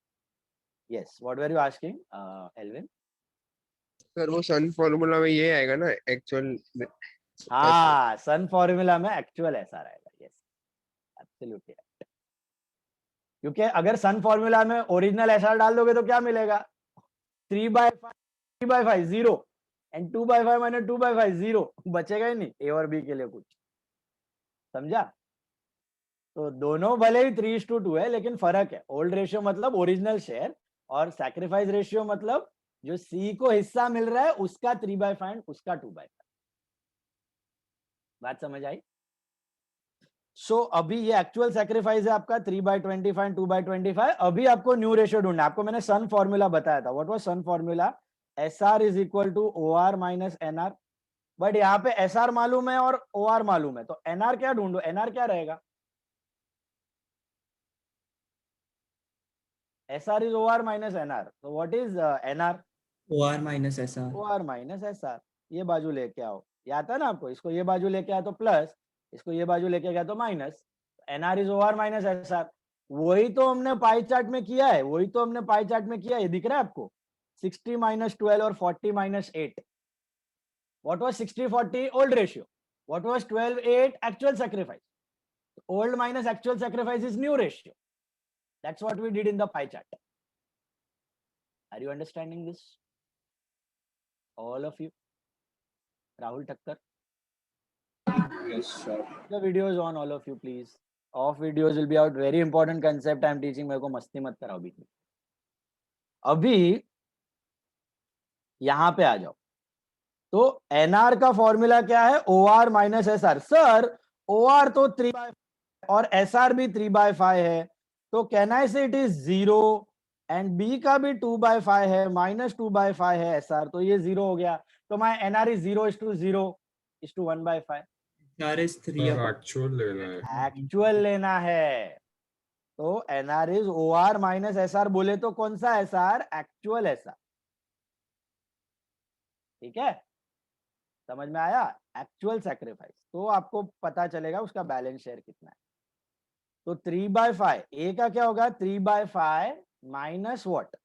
Yes, what were you asking Alvin?
Sir वो सन फॉर्मूला में ये आएगा ना एक्चुअल.
हाँ, सन फॉर्मूला में एक्चुअल ऐसा रहेगा. Yes, absolutely. क्योंकि अगर सन फॉर्मूला में ओरिजिनल एसआर डाल दोगे तो क्या मिलेगा? 3/5 0 एंड 2/5 माइनस 2/5 0, बचेगा ही नहीं ए और बी के लिए कुछ. समझा? तो दोनों भले ही 3:2 है, लेकिन फर्क है. ओल्ड रेशियो मतलब ओरिजिनल शेयर, और सैक्रिफाइस रेशियो मतलब जो सी को हिस्सा मिल रहा है उसका 3/5 उसका 2/5. बात समझ आई? सो अभी ये एक्चुअल सैक्रिफाइस है आपका 3/25, 2/25. अभी आपको न्यू रेशियो ढूंढना है. आपको मैंने सन फॉर्मूला बताया था. What was SON formula? SR is equal to OR minus NR. But यहाँ पे SR मालूम है और OR मालूम है, तो NR क्या ढूंढो? NR क्या रहेगा? SR is OR minus NR. So what is NR?
OR minus SR.
OR minus SR. ये बाजू लेके आओ. ये आता है ना आपको? इसको ये बाजू लेके आओ तो प्लस, इसको ये बाजू लेके गया तो minus, NR is OR minus SR. वही तो हमने पाई चार्ट में किया है, वही तो हमने पाई चार्ट में किया है, दिख रहा है आपको 60 माइनस 12 और 40 माइनस 8। What was 60-40 old ratio, what was 12-8 actual sacrifice. Old minus actual sacrifice is new ratio, that's what we did in the pie chart. Are you understanding this, all of you? Rahul Thakkar,
Yes, sir.
the video is on, all of you please. Off videos will be out, very important concept I am teaching, मेरे को मस्ती मत कराओ बीच में। अभी यहां पे आ जाओ, तो एनआर का फॉर्मूला क्या है, OR minus SR। Sir OR तो 3/5 और SR भी 3/5 है, तो कहना है से इट इज 0 एंड B का भी 2/5 है, माइनस 2/5 है SR, तो ये 0 हो गया। तो my NR is 0:1/5।
SR is 3
sir
upon
actual लेना है।
एक्चुअल लेना है, तो NR is OR minus SR। बोले तो कौन सा SR, एक्चुअल SR। ठीक है, समझ में आया, एक्चुअल सैक्रिफाइस। तो आपको पता चलेगा उसका बैलेंस शेयर कितना है। तो 3/5 ए का क्या होगा, 3/5 माइनस व्हाट,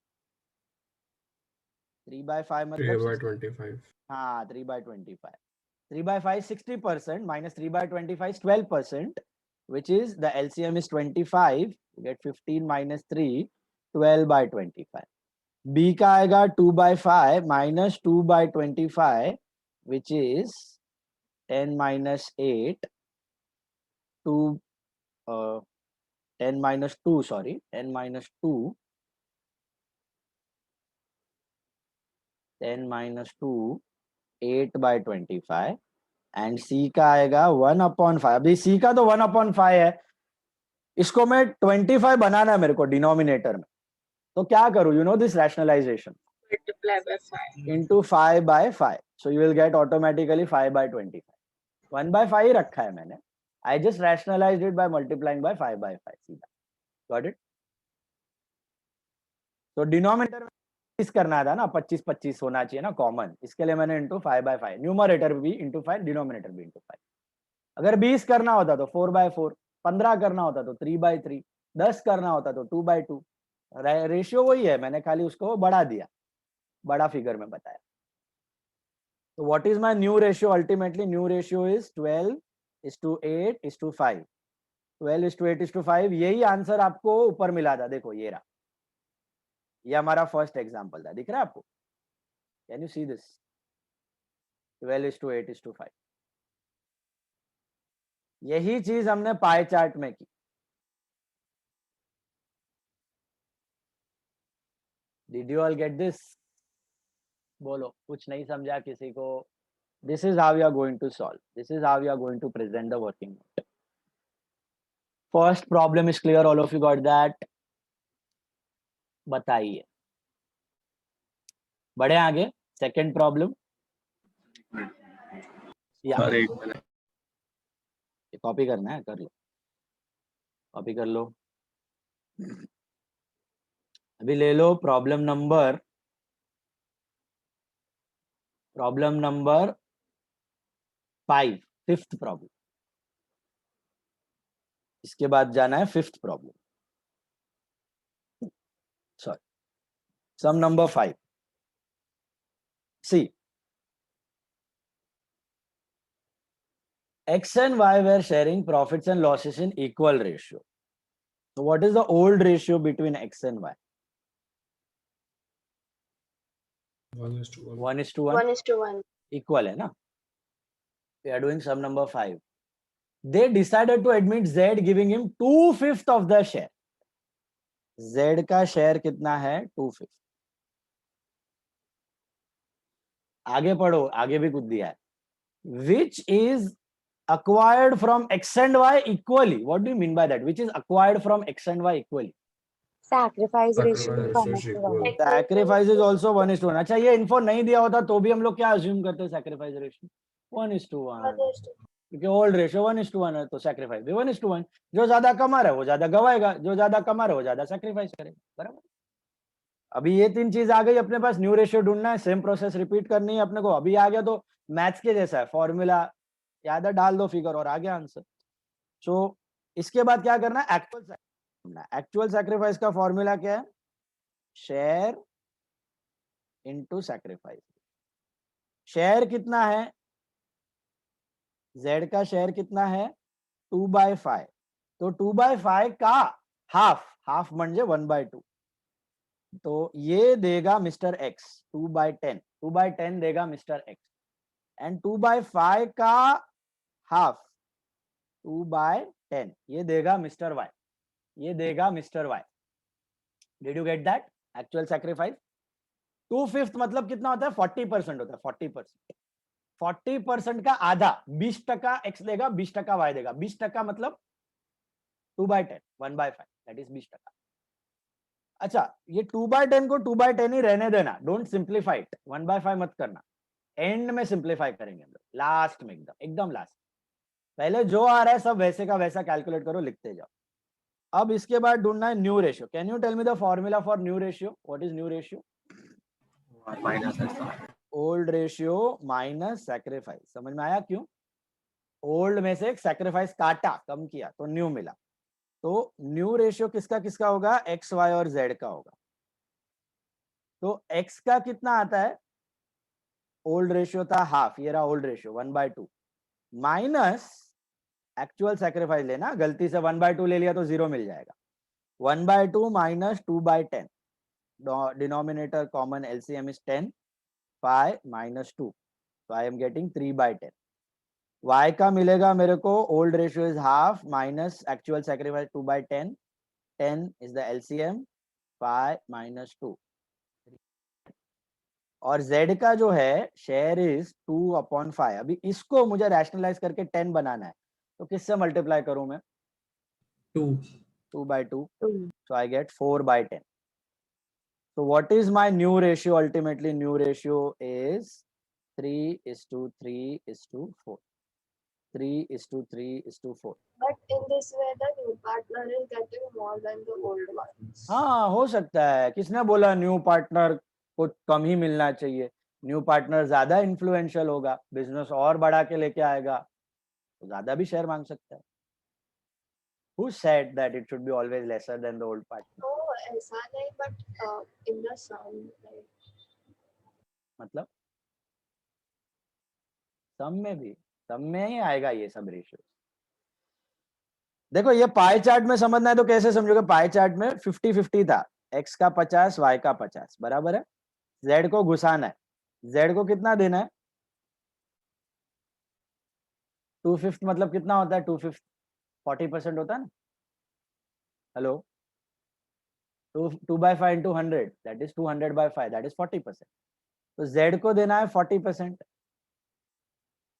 3/5 मतलब
3/25।
हाँ 3/25। 3/5 60% minus 3/25 is 12%, which is the LCM is 25. You get 15 minus 3, 12/25. B का आएगा 2/5 minus 2/25, which is 10 minus 8, 10 minus 2, sorry, 10 minus 2, 10 minus 2, 8/25, and C का आएगा 1/5। अभी C का तो 1/5 है, इसको मैं 25 बनाना है मेरे को डिनोमिनेटर में, तो क्या करूं, you know this rationalisation,
Multiply by 5.
into 5/5, so you will get automatically 5/25। 1/5 ही रखा है मैंने, I just rationalized it by multiplying by 5/5 सीधा। Got it? तो डिनोमिनेटर में 25 करना था ना, 25-25 होना चाहिए ना कॉमन, इसके लिए मैंने इंटू 5/5, न्यूमरेटर भी इंटू 5, डिनोमिनेटर भी इंटू 5। अगर 20 करना होता तो 4/4, 15 करना होता तो 3/3, 10 करना होता तो 2/2। रेशियो वही है, मैंने खाली उसको बढ़ा दिया, बड़ा फिगर में बताया। तो what is my new ratio, ultimately new ratio is 12:8:5। 12:8:5, यही आंसर आपको ऊपर मिला था, देखो ये रहा, ये हमारा फर्स्ट एग्जांपल था, दिख रहा है आपको, कैन यू सी दिस, 12:8:5। यही चीज हमने पाई चार्ट में की। Did you all get this? बोलो, कुछ नहीं समझा किसी को? This is how you are going to solve, this is how you are going to present the working note. First problem is clear, all of you got that? बताइए, बढ़े आगे, second problem.
Sir एक minute,
copy करना है, कर लो, copy कर लो। अभी ले लो प्रॉब्लम नंबर 5, फिफ्थ प्रॉब्लम। इसके बाद जाना है fifth problem, sorry, sum number 5। See, X and Y were sharing profits and losses in equal ratio. So what is the old ratio between X and Y?
1:1।
1:1,
1:1.
equal है ना? We are doing sum number 5. They decided to admit Z, giving him 2/5 of the share. Z का share कितना है? 2/5। आगे पढ़ो, आगे भी कुछ दिया है। Which is acquired from X and Y equally. What do you mean by that? Which is acquired from X and Y equally?
Sacrifice ratio
Sacrifice
is
ratio
1:1.
equal।
Sacrifice is also 1:1। अच्छा, ये info नहीं दिया होता तो भी हम लोग क्या अज्यूम करते हैं, सैक्रिफाइस रेशियो 1:1, क्योंकि ओल्ड रेशियो 1:1 है, तो सैक्रिफाइस भी 1:1। जो ज्यादा कमा रहा है वो ज्यादा गवाएगा, जो ज्यादा कमा रहा है वो ज्यादा सैक्रिफाइस करेगा, बराबर। अभी ये तीन चीज आ गई अपने पास, न्यू रेशियो ढूंढना है, सेम प्रोसेस रिपीट करनी है अपने को। अभी आ गया तो मैथ्स के जैसा है, फॉर्मूला या इधर डाल दो फिगर और आ गया आंसर। सो इसके बाद क्या करना है, एक्चुअल सैक्रिफाइस का फॉर्मूला क्या है, शेयर इनटू सैक्रिफाइस। शेयर कितना है, z का शेयर कितना है 2/5, तो 2/5 का हाफ म्हणजे 1/2, तो ये देगा मिस्टर एक्स 2/10 देगा मिस्टर एक्स, एंड 2/5 का हाफ 2/10 ये देगा मिस्टर वाई, ये देगा mister Y. Did you get that? Actual sacrifice 2/5 मतलब कितना होता है, 40% होता है, 40%। 40% का आधा 20% एक्स देगा, 20% वाई देगा। 20% मतलब 2/10, 1/5 दैट इज 20%। अच्छा, ये 2/10 को 2/10 ही रहने देना, डोंट सिंप्लीफाई इट, 1/5 मत करना, एंड में सिंप्लीफाई करेंगे हम लोग, लास्ट में एकदम लास्ट। पहले जो आ रहा है सब वैसे का वैसा कैलकुलेट करो, लिखते जाओ। अब इसके बाद ढूंढना है new ratio. Can you tell me the formula for new ratio? What is new ratio?
Minus SR।
Old ratio minus sacrifice. समझ में आया क्यों? ओल्ड में से एक सैक्रिफाइस काटा, कम किया, तो न्यू मिला। तो न्यू रेशियो किसका किसका होगा, एक्स वाई और जेड का होगा। तो एक्स का कितना आता है, ओल्ड रेशियो था हाफ, ये रहा old ratio 1/2, minus actual sacrifice लेना, गलती से 1/2 ले लिया तो 0 मिल जाएगा। 1/2 minus 2/10, denominator common, LCM is 10, 5 minus 2, so I am getting 3/10। y का मिलेगा मेरे को, old ratio is half minus actual sacrifice 2/10, 10 is the LCM, 5 minus 2, और z का जो है शेयर इज 2/5। अभी इसको मुझे रैशनलाइज करके 10 बनाना है, तो किससे मल्टीप्लाई करूं मैं, 2/2, so I get 4/10। So what is my new ratio? Ultimately new ratio is 3:3:4, 3:3:4।
But in this way, the new partner is getting more than the old ones.
हाँ, हो सकता है। किसने बोला न्यू पार्टनर को कम ही मिलना चाहिए? न्यू पार्टनर ज्यादा इन्फ्लुएंशियल होगा, बिजनेस और बढ़ा के लेके आएगा, तो ज्यादा भी शेयर मांग सकता है। Who said that it should be always lesser than the old partner?
No, ऐसा नहीं, but in the sum, like
मतलब सम में ही आएगा ये सब रेशियो। देखो ये पाई चार्ट में समझना है तो कैसे समझोगे? पाई चार्ट में 50-50 था, x का 50 y का 50, बराबर है। z को घुसाना है, z को कितना देना है, 2/5 मतलब कितना होता है, 2/5 40% होता है ना। Hello, 2/5 into 100 that is 200/5, that is 40%। तो z को देना है 40%।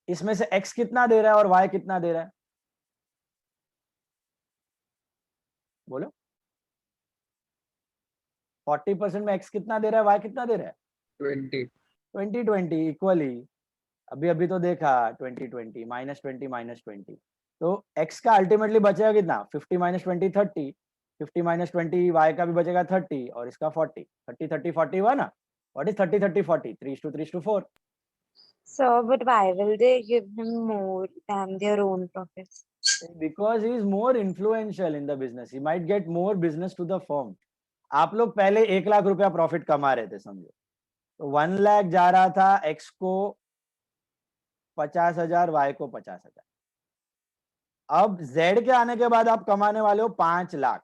इसमें से x कितना दे रहा है और y कितना दे रहा है, बोलो। 40% में x कितना दे रहा है, y कितना दे रहा है,
20।
20-20 इक्वली। अभी तो देखा 20-20, -20 -20, तो x का अल्टीमेटली बचेगा कितना, 50 - 20 30, 50 - 20 y का भी बचेगा 30 और इसका 40, 30-30-40 हुआ ना। What is 30-30-40? 3:3:4।
So, but why will they give him more than their own profits?
Because he is more influential in the business, he might get more business to the firm। आप लोग पहले 1 लाख रुपया प्रॉफिट कमा रहे थे समझो, तो 1 लाख जा रहा था, x को 50,000, y को 50,000। अब z के आने के बाद आप कमाने वाले हो 5 लाख,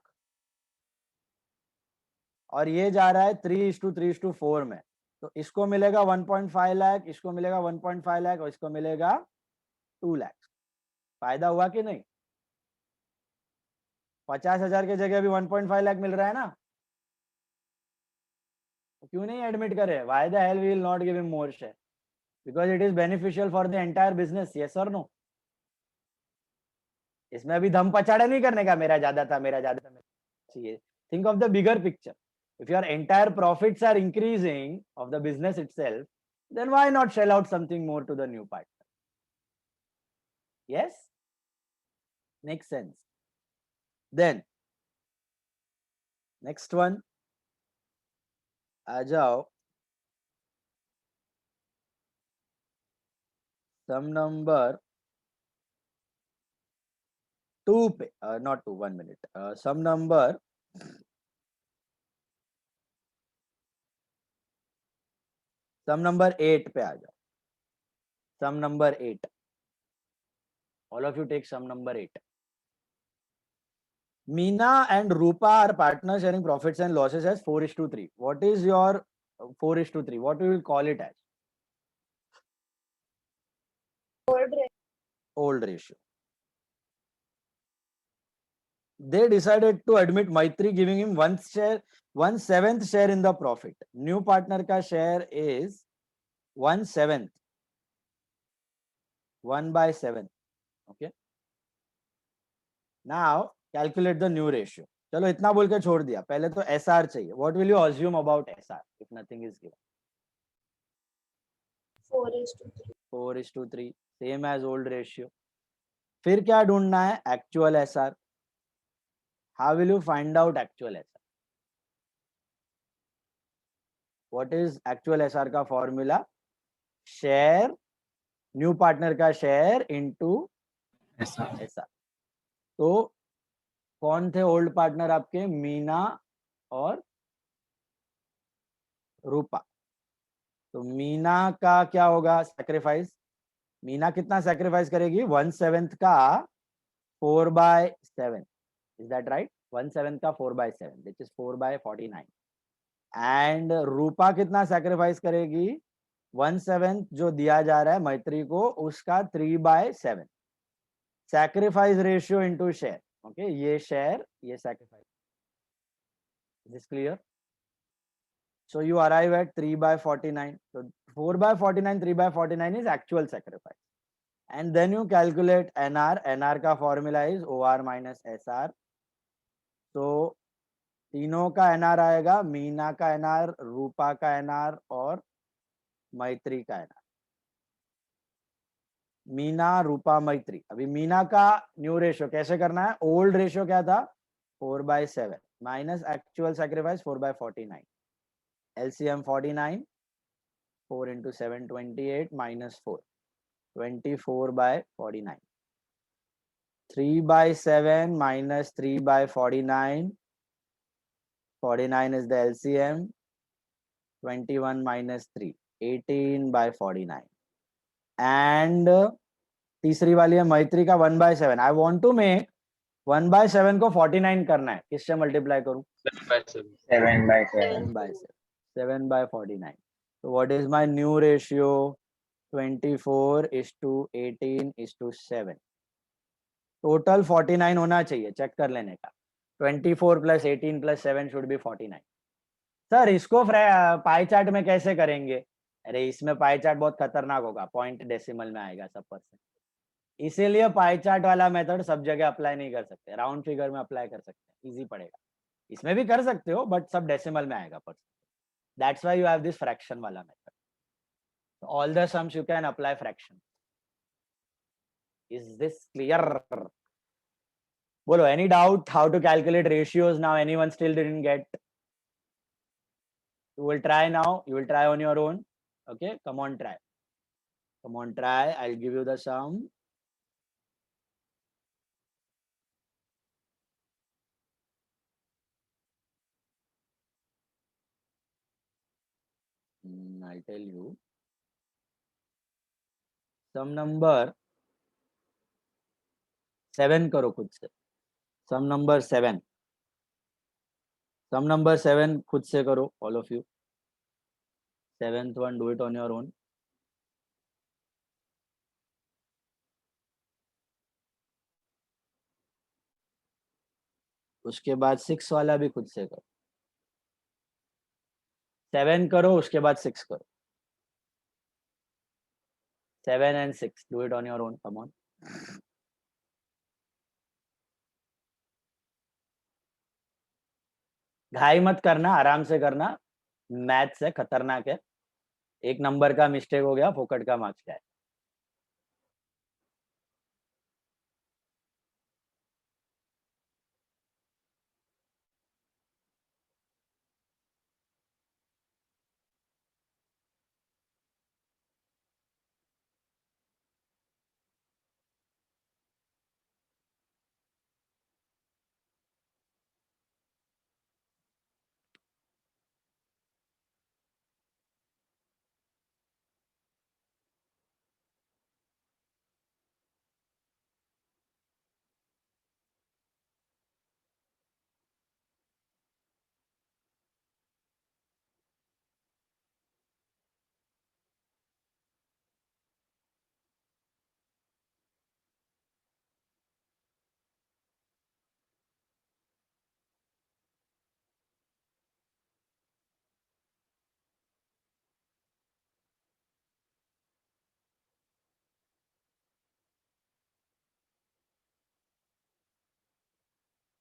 और ये जा रहा है 3:3:4 में, तो इसको मिलेगा 1.5 लाख, इसको मिलेगा 1.5 लाख और इसको मिलेगा 2 लाख। फायदा हुआ कि नहीं? 50,000 की जगह अभी 1.5 लाख मिल रहा है ना, तो क्यों नहीं एडमिट करे? Why the hell we will not give him more share? Because it is beneficial for the entire business, yes और नो? इसमें अभी धम पछाड़ा नहीं करने का, मेरा ज्यादा था, मेरा ज्यादा था, चाहिए। Think of the bigger picture. If your entire profits are increasing of the business itself, then why not shell out something more to the new partner? Yes? Makes sense. Then, next one. आ जाओ, sum number 2 पे, not 2, 1 minute, some number sum number 8 पे आ जाओ. Sum number 8. All of you take sum number 8. Meena and Rupa are partners sharing profits and losses as 4:3. What is your 4:3? What we will call it as? Old ratio. They decided to admit Maitri, giving him 1/7 share in the profit. New partner का share is 1/7, 1/7. Okay. Now calculate the new ratio. चलो इतना बोल के छोड़ दिया. पहले तो SR चाहिए. What will you assume about SR if nothing is given?
4:3.
4:3, same as old ratio. फिर क्या ढूंढना है? Actual SR. How will you find out actual SR? What is actual SR का formula? Share, new partner का share into SR. तो कौन थे old partner आपके? मीना और रूपा. तो मीना का क्या होगा सैक्रिफाइस? मीना कितना सैक्रिफाइस करेगी? 1/7 का 4/7. Is that right? 1/7 का 4/7, विच इज 4/49. एंड रूपा कितना सैक्रिफाइस करेगी? 1/7 जो दिया जा रहा है मैत्री को, उसका 3/7. Sacrifice ratio into share. Okay, ये शेयर, ये sacrifice. Is this clear? So you arrive at 3/49. So 4/49, 3/49 is actual sacrifice. And then you calculate NR. NR का formula is OR minus SR. So तीनों का NR आएगा, मीना का NR, रूपा का NR और मैत्री का NR. मीना, रूपा, मैत्री. अभी मीना का न्यू रेशियो कैसे करना है? ओल्ड रेशियो क्या था? 4/7 minus actual sacrifice 4/49. LCM 49, 4 into 7, 28 minus 4, 24/49. 3/7 minus 3/49, 49 is the LCM, 21 minus 3, 18/49. And तीसरी वाली है मैत्री का 1/7. I want to make 1/7 को 49 करना है. किससे मल्टीप्लाई करूं? 7/7. 7/49. So what is my new ratio? 24:18:7. Total 49 होना चाहिए. चेक कर लेने का. 24 + 18 + 7 शुड बी 49. सर इसको पाई चार्ट में कैसे करेंगे? अरे इसमें पाई चार्ट बहुत खतरनाक होगा. पॉइंट डेसिमल में आएगा सब परसेंट. इसीलिए पाई चार्ट वाला मेथड सब जगह अप्लाई नहीं कर सकते. राउंड फिगर में अप्लाई कर सकते हैं. इजी पड़ेगा. इसमें भी कर सकते हो बट सब डेसिमल में आएगा percent. That's why you have this fraction wala method. So all the sums you can apply fraction. Is this clear? Bolo, any doubt how to calculate ratios now? Anyone still didn't get? You will try now. You will try on your own. Okay, come on, try. Come on, try. I'll give you the sum. I'll tell you. Sum number 7 करो खुद से. Sum number 7. Sum number 7 खुद से करो, all of you. 7th one, do it on your own. उसके बाद 6 वाला भी खुद से करो. 7 करो, उसके बाद 6 करो. 7 and 6, do it on your own. Come on. घाई मत करना, आराम से करना. मैथ्स है, खतरनाक है. एक नंबर का मिस्टेक हो गया, फोकट का मार्क्स जाए.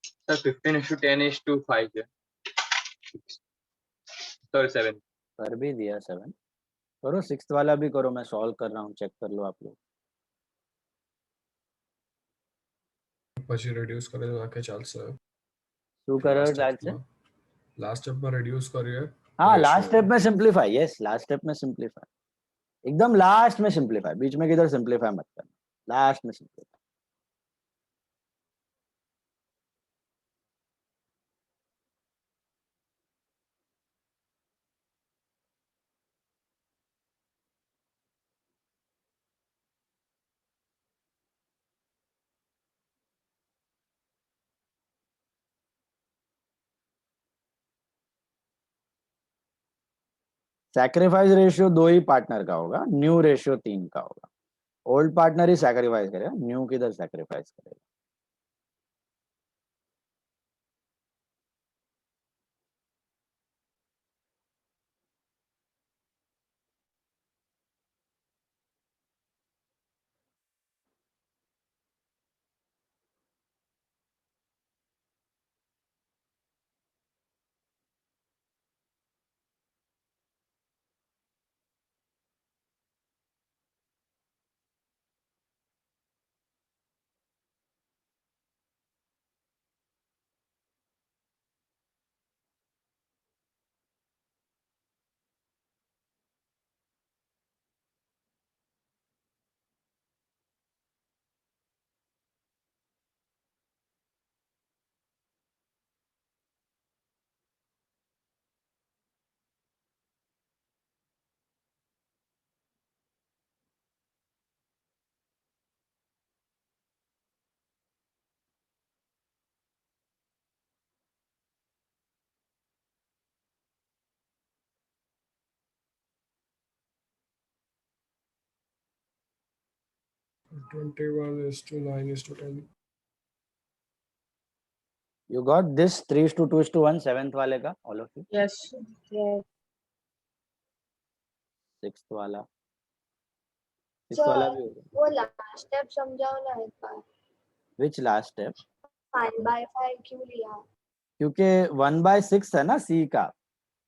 Sir, 15:10:5 है. Sorry, 7.
कर भी दिया 7. करो 6th वाला भी करो, मैं सॉल्व कर रहा हूँ, चेक कर लो आप लोग.
પછી reduce કરે તો આખે ચાલશે.
શું કરો ચાલશે?
લાસ્ટ સ્ટેપમાં reduce કરીએ.
हाँ,
ratio.
लास्ट स्टेप में सिंप्लीफाई. यस, लास्ट स्टेप में सिंप्लीफाई. एकदम लास्ट में सिंप्लीफाई, बीच में किधर सिंप्लीफाई मत करना, लास्ट में सिंप्लीफाई. सैक्रिफाइस रेशियो 2 ही पार्टनर का होगा, न्यू रेशियो 3 का होगा. ओल्ड पार्टनर ही सैक्रिफाइस करेगा, न्यू किधर sacrifice करेगा.21:9:10. You got this 3:2:1 7th वाले का, all of you.
Yes.
Yes.
6th वाला. 6th वाला भी होगा.
वो लास्ट स्टेप समझाओ ना एक बार.
Which last step?
5/5 क्यों लिया?
क्योंकि 1/6 है ना C का,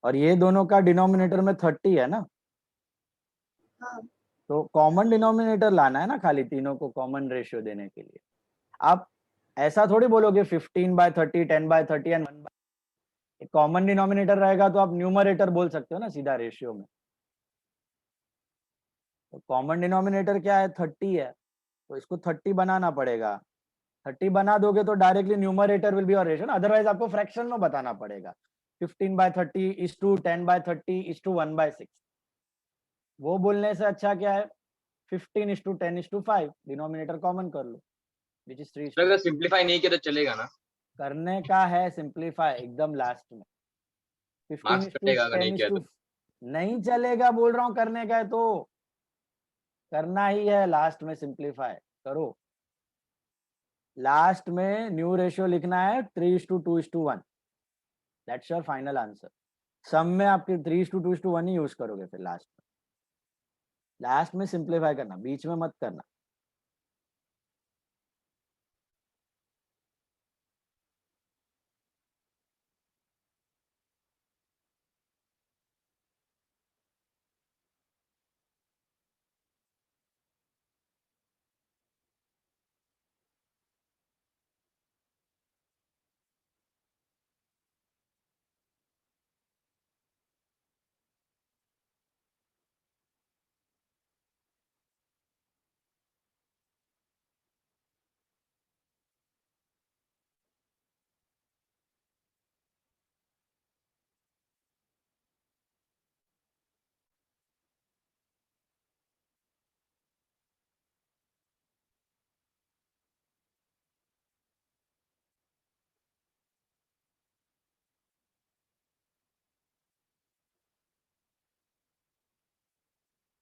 और ये दोनों का डिनोमिनेटर में 30 है ना,
हाँ.
तो कॉमन डिनोमिनेटर लाना है ना, खाली तीनों को कॉमन रेशियो देने के लिए. आप ऐसा थोड़ी बोलोगे 15/30, 10/30 एंड 1/, कॉमन डिनोमिनेटर रहेगा तो आप न्यूमरेटर बोल सकते हो ना सीधा रेशियो में. तो कॉमन डिनोमिनेटर क्या है, 30 है, तो इसको 30 बनाना पड़ेगा. 30 बना दोगे तो directly numerator will be your ratio, otherwise आपको फ्रैक्शन में बताना पड़ेगा. 15/30 इज टू 10/30 इज टू 1/6. वो बोलने से अच्छा क्या है, 15:10:5, डिनोमिनेटर कॉमन कर लो, विच इज 3.
अगर सिंप्लीफाई नहीं किया तो चलेगा ना?
करने का है सिंप्लीफाई एकदम लास्ट में.
मार्क्स कटेगा अगर नहीं किया तो.
नहीं चलेगा बोल रहा हूँ, करने का है तो करना ही है. लास्ट में सिंप्लीफाई करो, लास्ट में न्यू रेशियो लिखना है 3:2:1. That's your final answer. Sum में आपके 3:2:1 ही यूज करोगे फिर लास्ट में. लास्ट में सिंप्लीफाई करना, बीच में मत करना.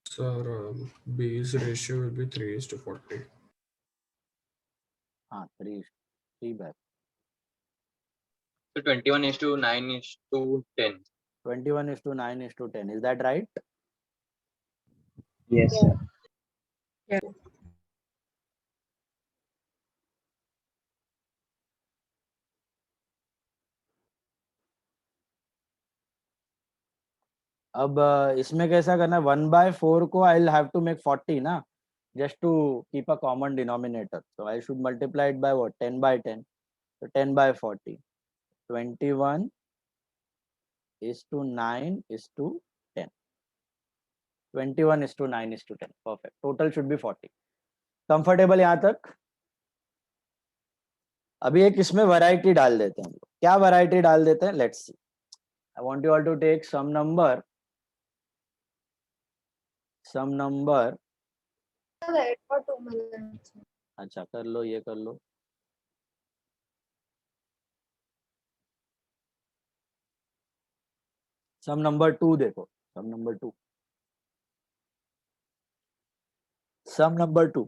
Sir, B's ratio will be 3:40.
हाँ, 3/3.
So 21:9:10.
21:9:10. Is that right?
Yes, sir.
Yeah.
अब इसमें कैसा करना है, 1/4 को I will have to make 40 ना, just to keep a common denominator. So I should multiply it by what? 10/10. So 10/40. 21 is to 9 is to 10. 21 is to 9 is to 10. Perfect. Total should be 40. Comfortable यहाँ तक? अभी एक इसमें variety डाल देते हैं हम लोग. क्या वैरायटी डाल देते हैं? Let's see. I want you all to take some number.
Wait for 2 minutes.
अच्छा कर लो, ये कर लो. Sum number 2 देखो. Sum number 2. Sum number 2.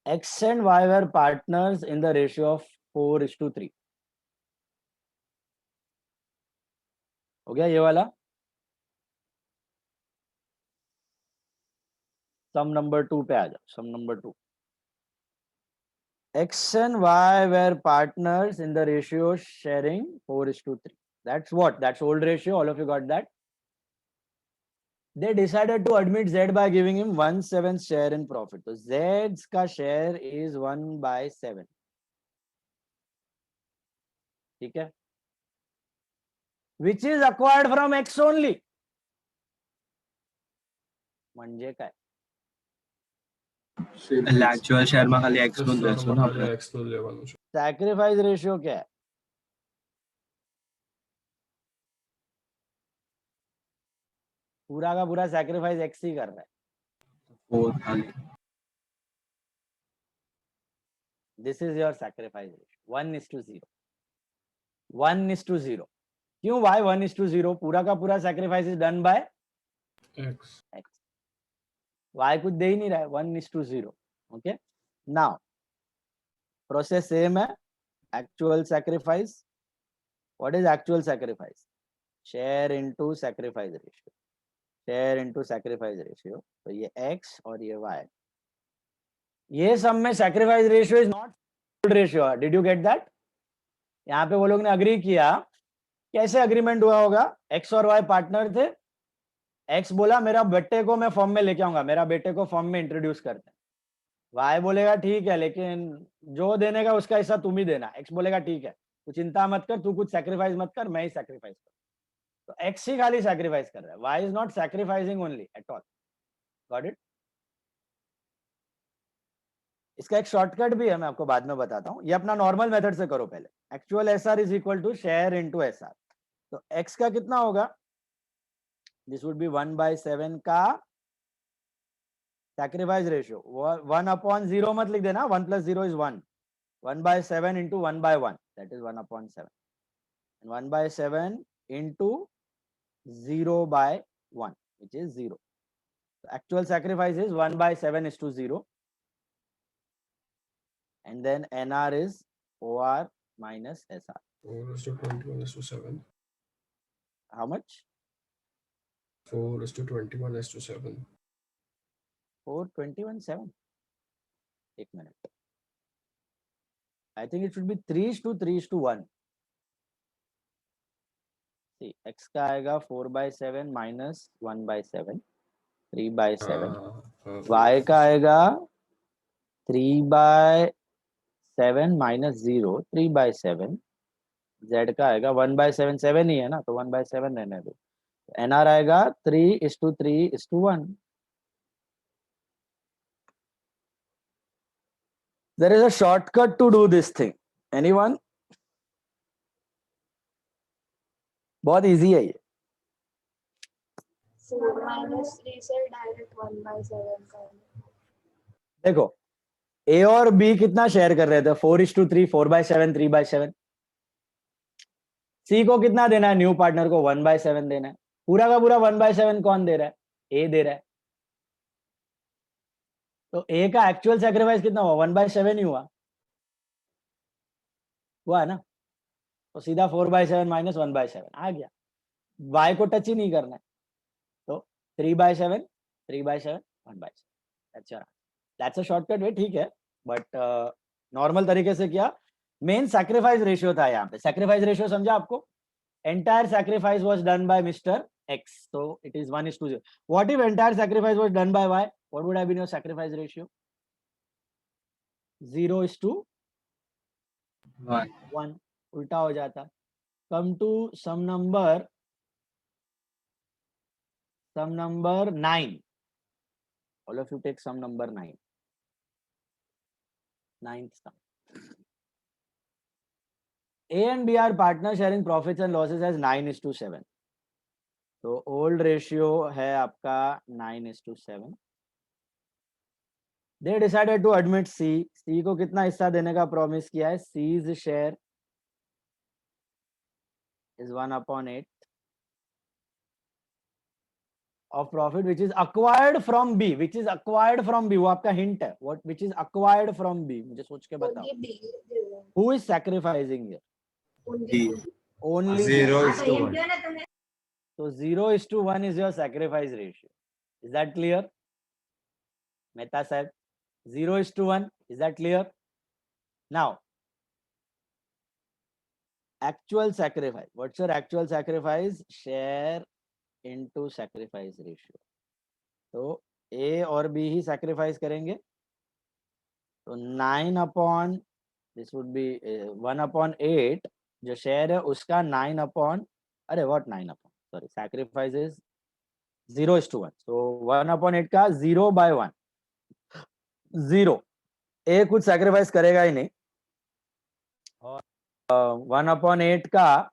X and Y were partners in the ratio of 4:3. हो गया ये वाला? Sum number 2 पे आ जाओ. Sum number 2. X and Y were partners in the ratio sharing 4:3. That's what? That's old ratio. All of you got that? They decided to admit Z by giving him 1/7 share in profit. So Z's का share is 1/7. ठीक है? Which is acquired from X only. म्हणजे काय?
Actual share मा खाली exclude द्यायचो ना आपल्याला.
एक्सक्लूड लेवल
Sacrifice ratio क्या है? पूरा का पूरा sacrifice X ही कर रहा है.
4 खाली.
This is your sacrifice ratio. 1:0. 1:0. क्यों? Why 1:0? पूरा का पूरा sacrifice is done by
x.
X. Y कुछ दे ही नहीं रहा है. 1:0. Okay. Now, process same है. Actual sacrifice. What is actual sacrifice? Share into sacrifice ratio. Share into sacrifice ratio. तो ये X और ये Y. ये सब में sacrifice ratio is not full ratio. Did you get that? यहाँ पे वो लोग ने अग्री किया. कैसे अग्रीमेंट हुआ होगा? X और Y पार्टनर थे. X बोला मेरा बेटे को मैं फॉर्म में लेके आऊंगा, मेरा बेटे को फॉर्म में इंट्रोड्यूस करते हैं. Y बोलेगा ठीक है, लेकिन जो देने का उसका हिस्सा तुम ही देना. X बोलेगा ठीक है, तू चिंता मत कर, तू कुछ सैक्रिफाइस मत कर, मैं ही सैक्रिफाइस कर. तो X ही खाली सैक्रिफाइस कर रहा है. Y is not sacrificing only at all. Got it? इसका एक शॉर्टकट भी है, मैं आपको बाद में बताता हूँ. ये अपना नॉर्मल मेथड से करो पहले. Actual SR is equal to share into SR. तो X का कितना होगा? दिस वुड बी 1/7 का sacrifice ratio. 1/0 मत लिख देना. 1 + 0 is 1. 1/7 into 1/1. That is 1/7. And 1/7 into 0/1, which is 0. So actual sacrifice is 1/7 is to 0. And then NR is OR minus SR.
4:21:7.
How much?
4:21:7.
4:21:7. 1 minute. I think it should be 3:3:1. See, X का आएगा 4/7 minus 1/7, 3/7. Y का आएगा 3/7 minus 0, 3/7. Z का आएगा 1/7, 7 ही है ना, तो 1/7 रहने दो. NR आएगा 3:3:1. There is a shortcut to do this thing. Anyone? बहुत easy है ये.
4 minus 3 से डायरेक्ट 1/7 का.
देखो A और B कितना शेयर कर रहे थे? 4:3, 4/7, 3/7. C को कितना देना है? न्यू पार्टनर को 1/7 देना है. पूरा का पूरा 1/7 कौन दे रहा है? A दे रहा है. तो A का एक्चुअल सैक्रिफाइस कितना हुआ? 1/7 ही हुआ ना. तो सीधा 4/7 minus 1/7 आ गया. Y को टच ही नहीं करना है. तो 3/7, 3/7, 1/7. अच्छा, दैट्स अ शॉर्टकट वे. ठीक है, बट नॉर्मल तरीके से किया. मेन सैक्रिफाइस रेशियो था यहाँ पे. सैक्रिफाइस रेशियो समझा आपको? entire sacrifice was done by Mr. X. So it is 1:0. What if entire sacrifice was done by Y? What would have been your sacrifice ratio? 0:1. 1. उल्टा हो जाता. Come to some number 9. All of you take some number 9. Ninth sum. A and B are partners sharing profits and losses as 9:7. तो old ratio है आपका 9:7. They decided to admit C. C को कितना हिस्सा देने का प्रॉमिस किया है? C's share is 1/8 of profit which is acquired from B. Which is acquired from B. वो आपका hint है. What which is acquired from B? मुझे सोच के बताओ.
Only B is given.
Who is sacrificing here?
Only
B.
B.
Only B.
0:1.
So 0:1 is your sacrifice ratio. Is that clear? Mehta sahib, 0:1. Is that clear? Now, actual sacrifice. What's your actual sacrifice? Share into sacrifice ratio. तो A और B ही sacrifice करेंगे. तो 9 upon this would be 1/8 जो share है उसका 9 upon अरे what 9 upon sorry sacrifice is 0:1. So 1/8 का 0/1. 0. A कुछ sacrifice करेगा ही नहीं. और 1/8 का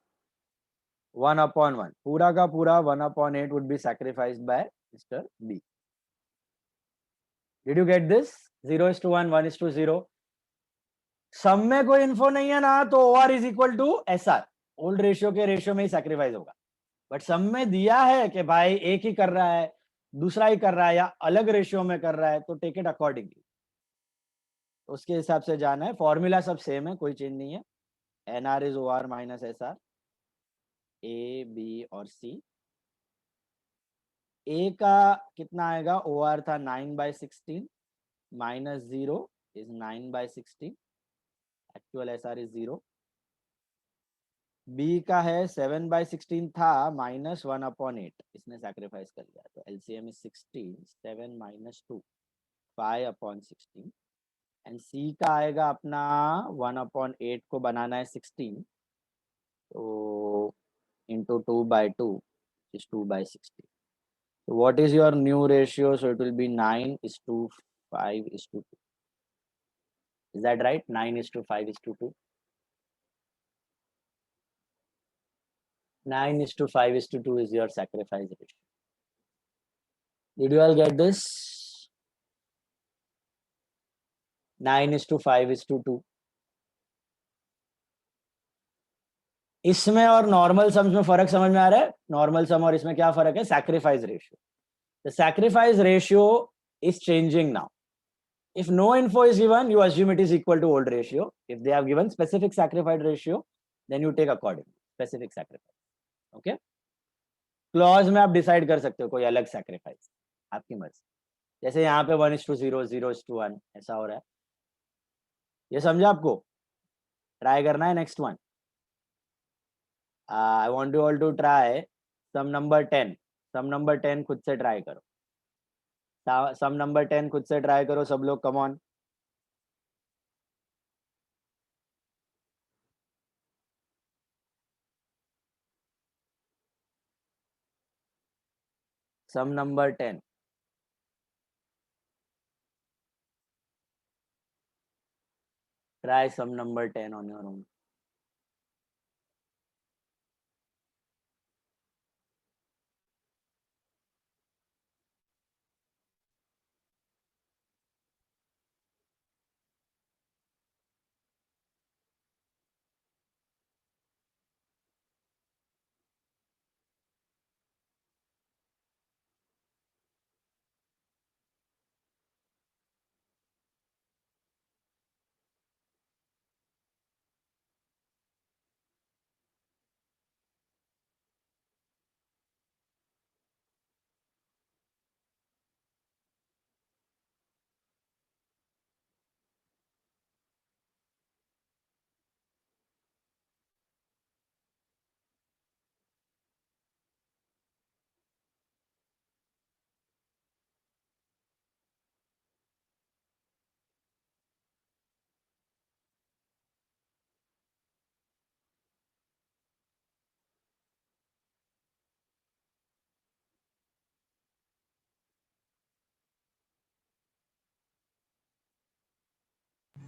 1/1 पूरा का पूरा 1/8 would be sacrificed by Mr. B. Did you get this? 0:1, 1:0. सम में कोई इन्फो नहीं है ना तो OR is equal to SR. Old ratio के रेशियो में ही सैक्रिफाइस होगा. बट सम में दिया है कि भाई एक ही कर रहा है, दूसरा ही कर रहा है या अलग रेशियो में कर रहा है तो टेक इट अकॉर्डिंगली. उसके हिसाब से जाना है. फॉर्मूला सब सेम है, कोई चेंज नहीं है. NR is OR minus SR. A, B और C. A का कितना आएगा? OR था 9/16 minus 0 is 9/16. Actual SR is 0. B का है 7/16 था minus 1/8. इसने सैक्रिफाइस कर लिया तो LCM is 16. 7 minus 2 5/16. And C का आएगा अपना 1/8 को बनाना है 16 तो into 2/2 is 2/16. So what is your new ratio? So it will be 9:5:2. Is that right? 9:5:2. 9:5:2 is your sacrifice ratio. Did you all get this? 9:5:2. इसमें और नॉर्मल सम्स में फर्क समझ में आ रहा है? नॉर्मल सम और इसमें क्या फर्क है? Sacrifice ratio. The sacrifice ratio is changing now. If no info is given, you assume it is equal to old ratio. If they have given specific sacrifice ratio, then you take accordingly specific sacrifice. Okay? Clause में आप decide कर सकते हो कोई अलग sacrifice, आपकी मर्जी. जैसे यहाँ पे 1:0, 0:1 ऐसा हो रहा है. ये समझा आपको? ट्राई करना है next one. I want you all to try sum number 10. Sum number 10 खुद से ट्राई करो. Sum number 10 खुद से ट्राई करो सब लोग. Come on. Sum number 10. Try sum number 10 on your own.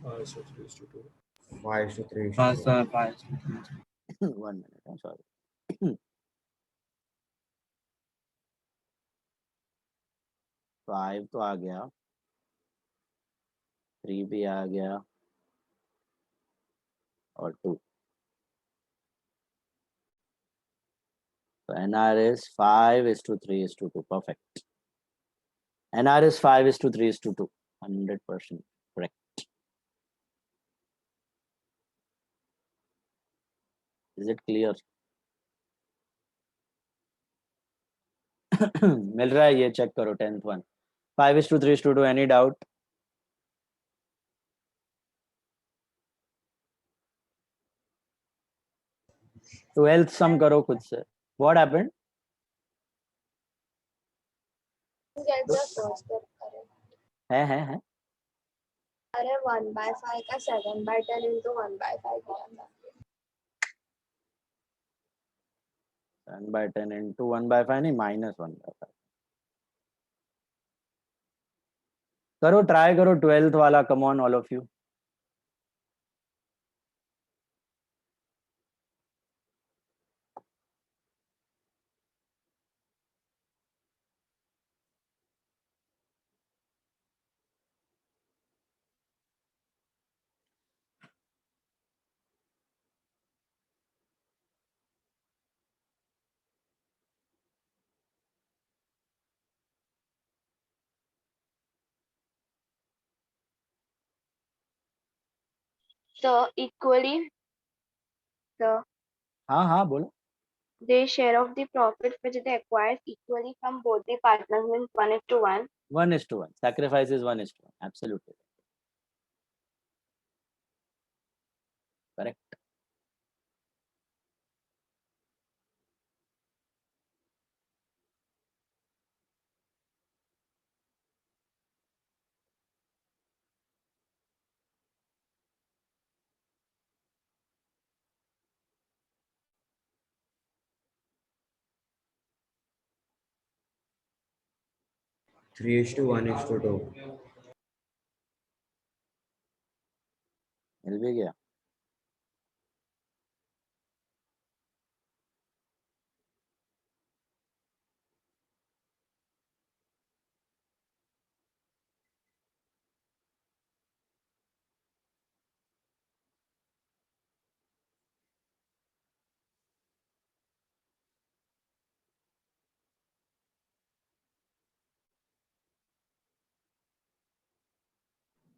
5 so 3 is to 2.
5 to 3 is
हाँ
to
sir 5
1 minute, sorry. 5 तो आ गया, 3 भी आ गया और 2. So NR is 5 is to 3 is to 2. Perfect. NR is 5 is to 3 is to 2. 100% correct. Is it clear? मिल रहा है, ये check करो 10th one. 5 is to 3 is to 2. Any doubt? Twelfth sum करो खुद से. What happened?
Get the first step correct.
है.
अरे 1/5 का 7/10 into 1/5 किया था.
7/10 into 1/5 नहीं, minus 1/5. करो, ट्राई करो 12th वाला. Come on, all of you.
So equally, the
हाँ बोलो.
their share of the profits which they acquire equally from both the partners means 1:1.
1 is to 1. Sacrifice is 1 is to 1. Absolutely correct.
Three is to 1 is to 2.
मिल भी गया.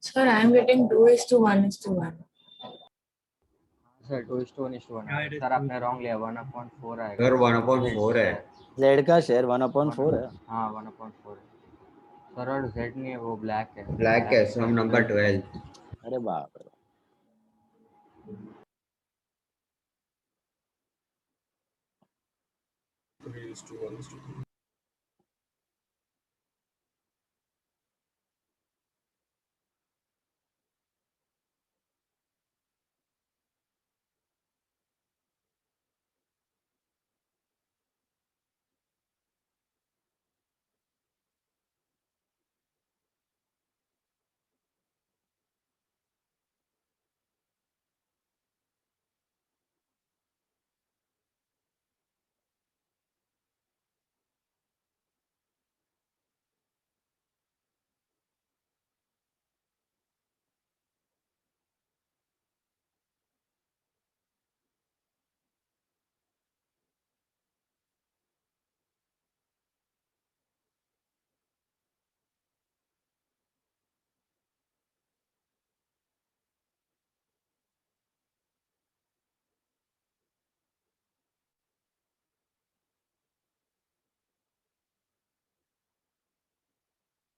Sir, I am getting 2:1:1.
Sir 2:1:1 sir आपने wrong लिया 1/4 आएगा.
अगर 1/4 है.
Z का share 1/4 है.
हाँ 1/4 है सर. और Z नहीं है, वो ब्लैक है.
ब्लैक है. सम नंबर 12.
अरे बाप रे.
Three is to 1 is to 2.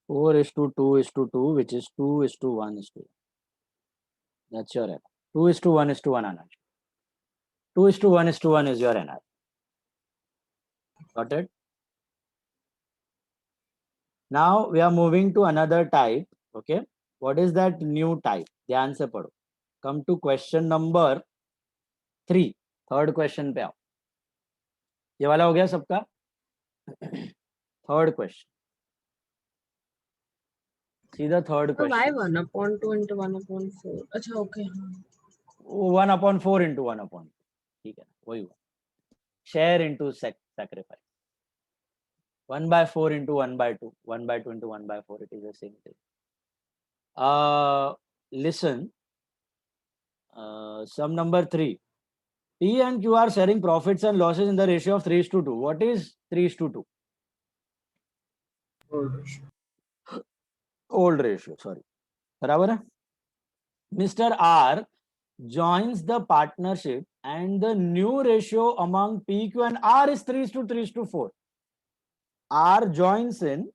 Four is to 2 is to 2, which is 2 is to 1 is to 1. That's your NR. 2 is to 1 is to 1 NR. 2 is to 1 is to 1 is your NR. Got it? Now we are moving to another type. Okay. What is that new type? ध्यान से पढ़ो. Come to question number 3. Third question पे आओ. ये वाला हो गया सबका? Third question. सीधा थर्ड
तो why
क्वेश्चन
1/2 into 1/4? अच्छा ओके हाँ
1/4 into 1/4, ठीक है वही हुआ. Share into sacrifice. 1/4 into 1/2, 1/2 into 1/4, it is the same thing. Listen, sum number 3. P and Q are sharing profits and losses in the ratio of 3:2. What is 3:2?
Old ratio.
Old ratio, sorry. बराबर है. Mr. R joins the partnership and the new ratio among P, Q and R is 3:4. R joins in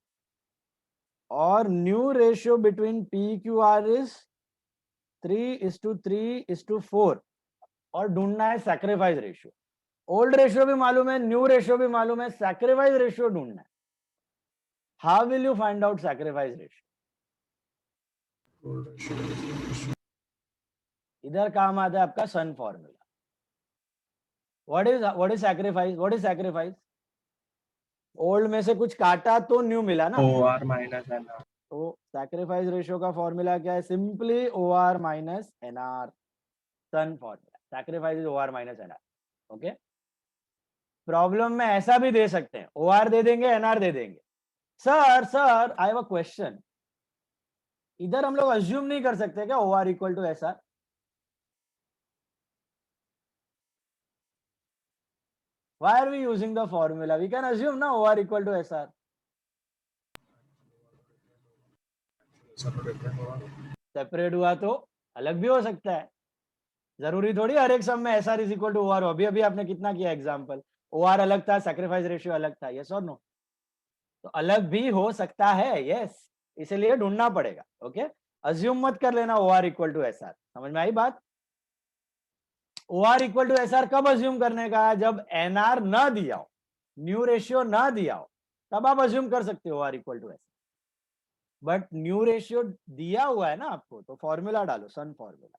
और new ratio between P, Q, R is 3:3:4 और ढूंढना है sacrifice ratio. Old ratio भी मालूम है, new ratio भी मालूम है, sacrifice ratio ढूंढना है. How will you find out sacrifice ratio?
Old ratio.
इधर काम आता है आपका sun formula. What is sacrifice? What is sacrifice? Old में से कुछ काटा तो न्यू मिला ना.
OR minus NR.
तो सैक्रिफाइस रेशियो का फॉर्मूला क्या है? Simply OR minus NR. SON formula. Sacrifice is OR minus NR. Okay. Problem में ऐसा भी दे सकते हैं, OR दे देंगे, NR दे देंगे. Sir I have a question. इधर हम लोग अज्यूम नहीं कर सकते क्या OR equal to SR? Why are we using the formula? We can assume na OR equal to SR. Separate हुआ तो अलग भी हो सकता है. जरूरी थोड़ी हर एक सम में SR is equal to OR हो. अभी आपने कितना किया एग्जांपल. OR अलग था, सैक्रिफाइस रेशियो अलग था. यस और नो? तो अलग भी हो सकता है. यस, इसलिए ढूंढना पड़ेगा. ओके. अज्यूम मत कर लेना OR इक्वल टू SR. समझ में आई बात? OR इक्वल टू SR कब अज्यूम करने का? जब NR ना दिया हो, न्यू रेशियो ना दिया हो, तब आप अज्यूम कर सकते हो OR equal to SR. But new ratio दिया हुआ है ना आपको, तो फॉर्मूला डालो, sun formula.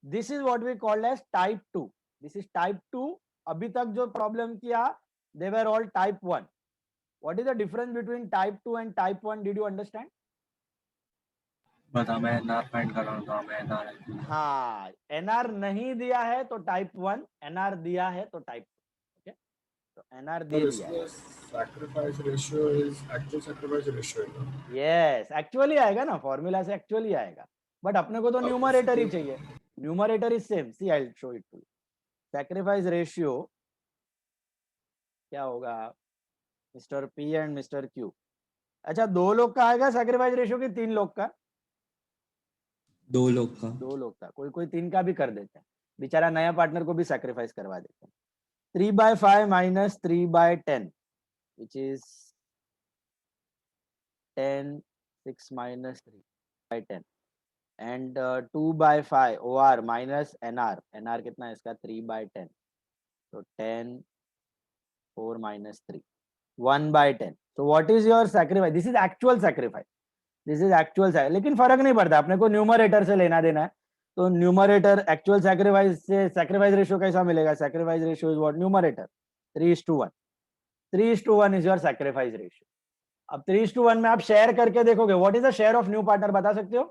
This is what we called as type 2. This is type 2. अभी तक जो प्रॉब्लम किया, they were all type 1. What is the difference between type 2 and type 1? Did you understand?
बता, मैं NR फाइंड कर रहा हूँ, तो मैं NR.
हाँ, NR नहीं दिया है तो टाइप 1, NR दिया है तो टाइप 2. ओके. तो NR दे दिया है.
Sacrifice ratio is actual sacrifice ratio.
Yes, actually आएगा ना, फॉर्मूला से एक्चुअली आएगा. बट अपने को तो न्यूमरेटर ही चाहिए. Numerator is same. See I will show it to you. Sacrifice ratio क्या होगा? Mister P and mister Q. अच्छा, 2 लोग का आएगा सैक्रिफाइस रेशियो की 3 लोग का?
2 लोग का.
2 लोग का. कोई 3 का भी कर देते हैं. बेचारा नया पार्टनर को भी सैक्रिफाइस करवा देते हैं. 3/5 minus 3/10 which is 10. 6 minus 3/10 and 2/5 OR minus NR. NR कितना है इसका? 3/10. तो 10, 4 minus 3, 1/10. So what is your sacrifice? This is actual sacrifice. This is actual sacrifice. लेकिन फर्क नहीं पड़ता, अपने को न्यूमरेटर से लेना देना है. तो न्यूमरेटर एक्चुअल सैक्रिफाइस से सैक्रिफाइस रेशियो कैसा मिलेगा? Sacrifice ratio is what? Numerator 3:1. 3:1 is your sacrifice ratio. अब 3:1 में आप शेयर करके देखोगे. What is the share of new partner? बता सकते हो?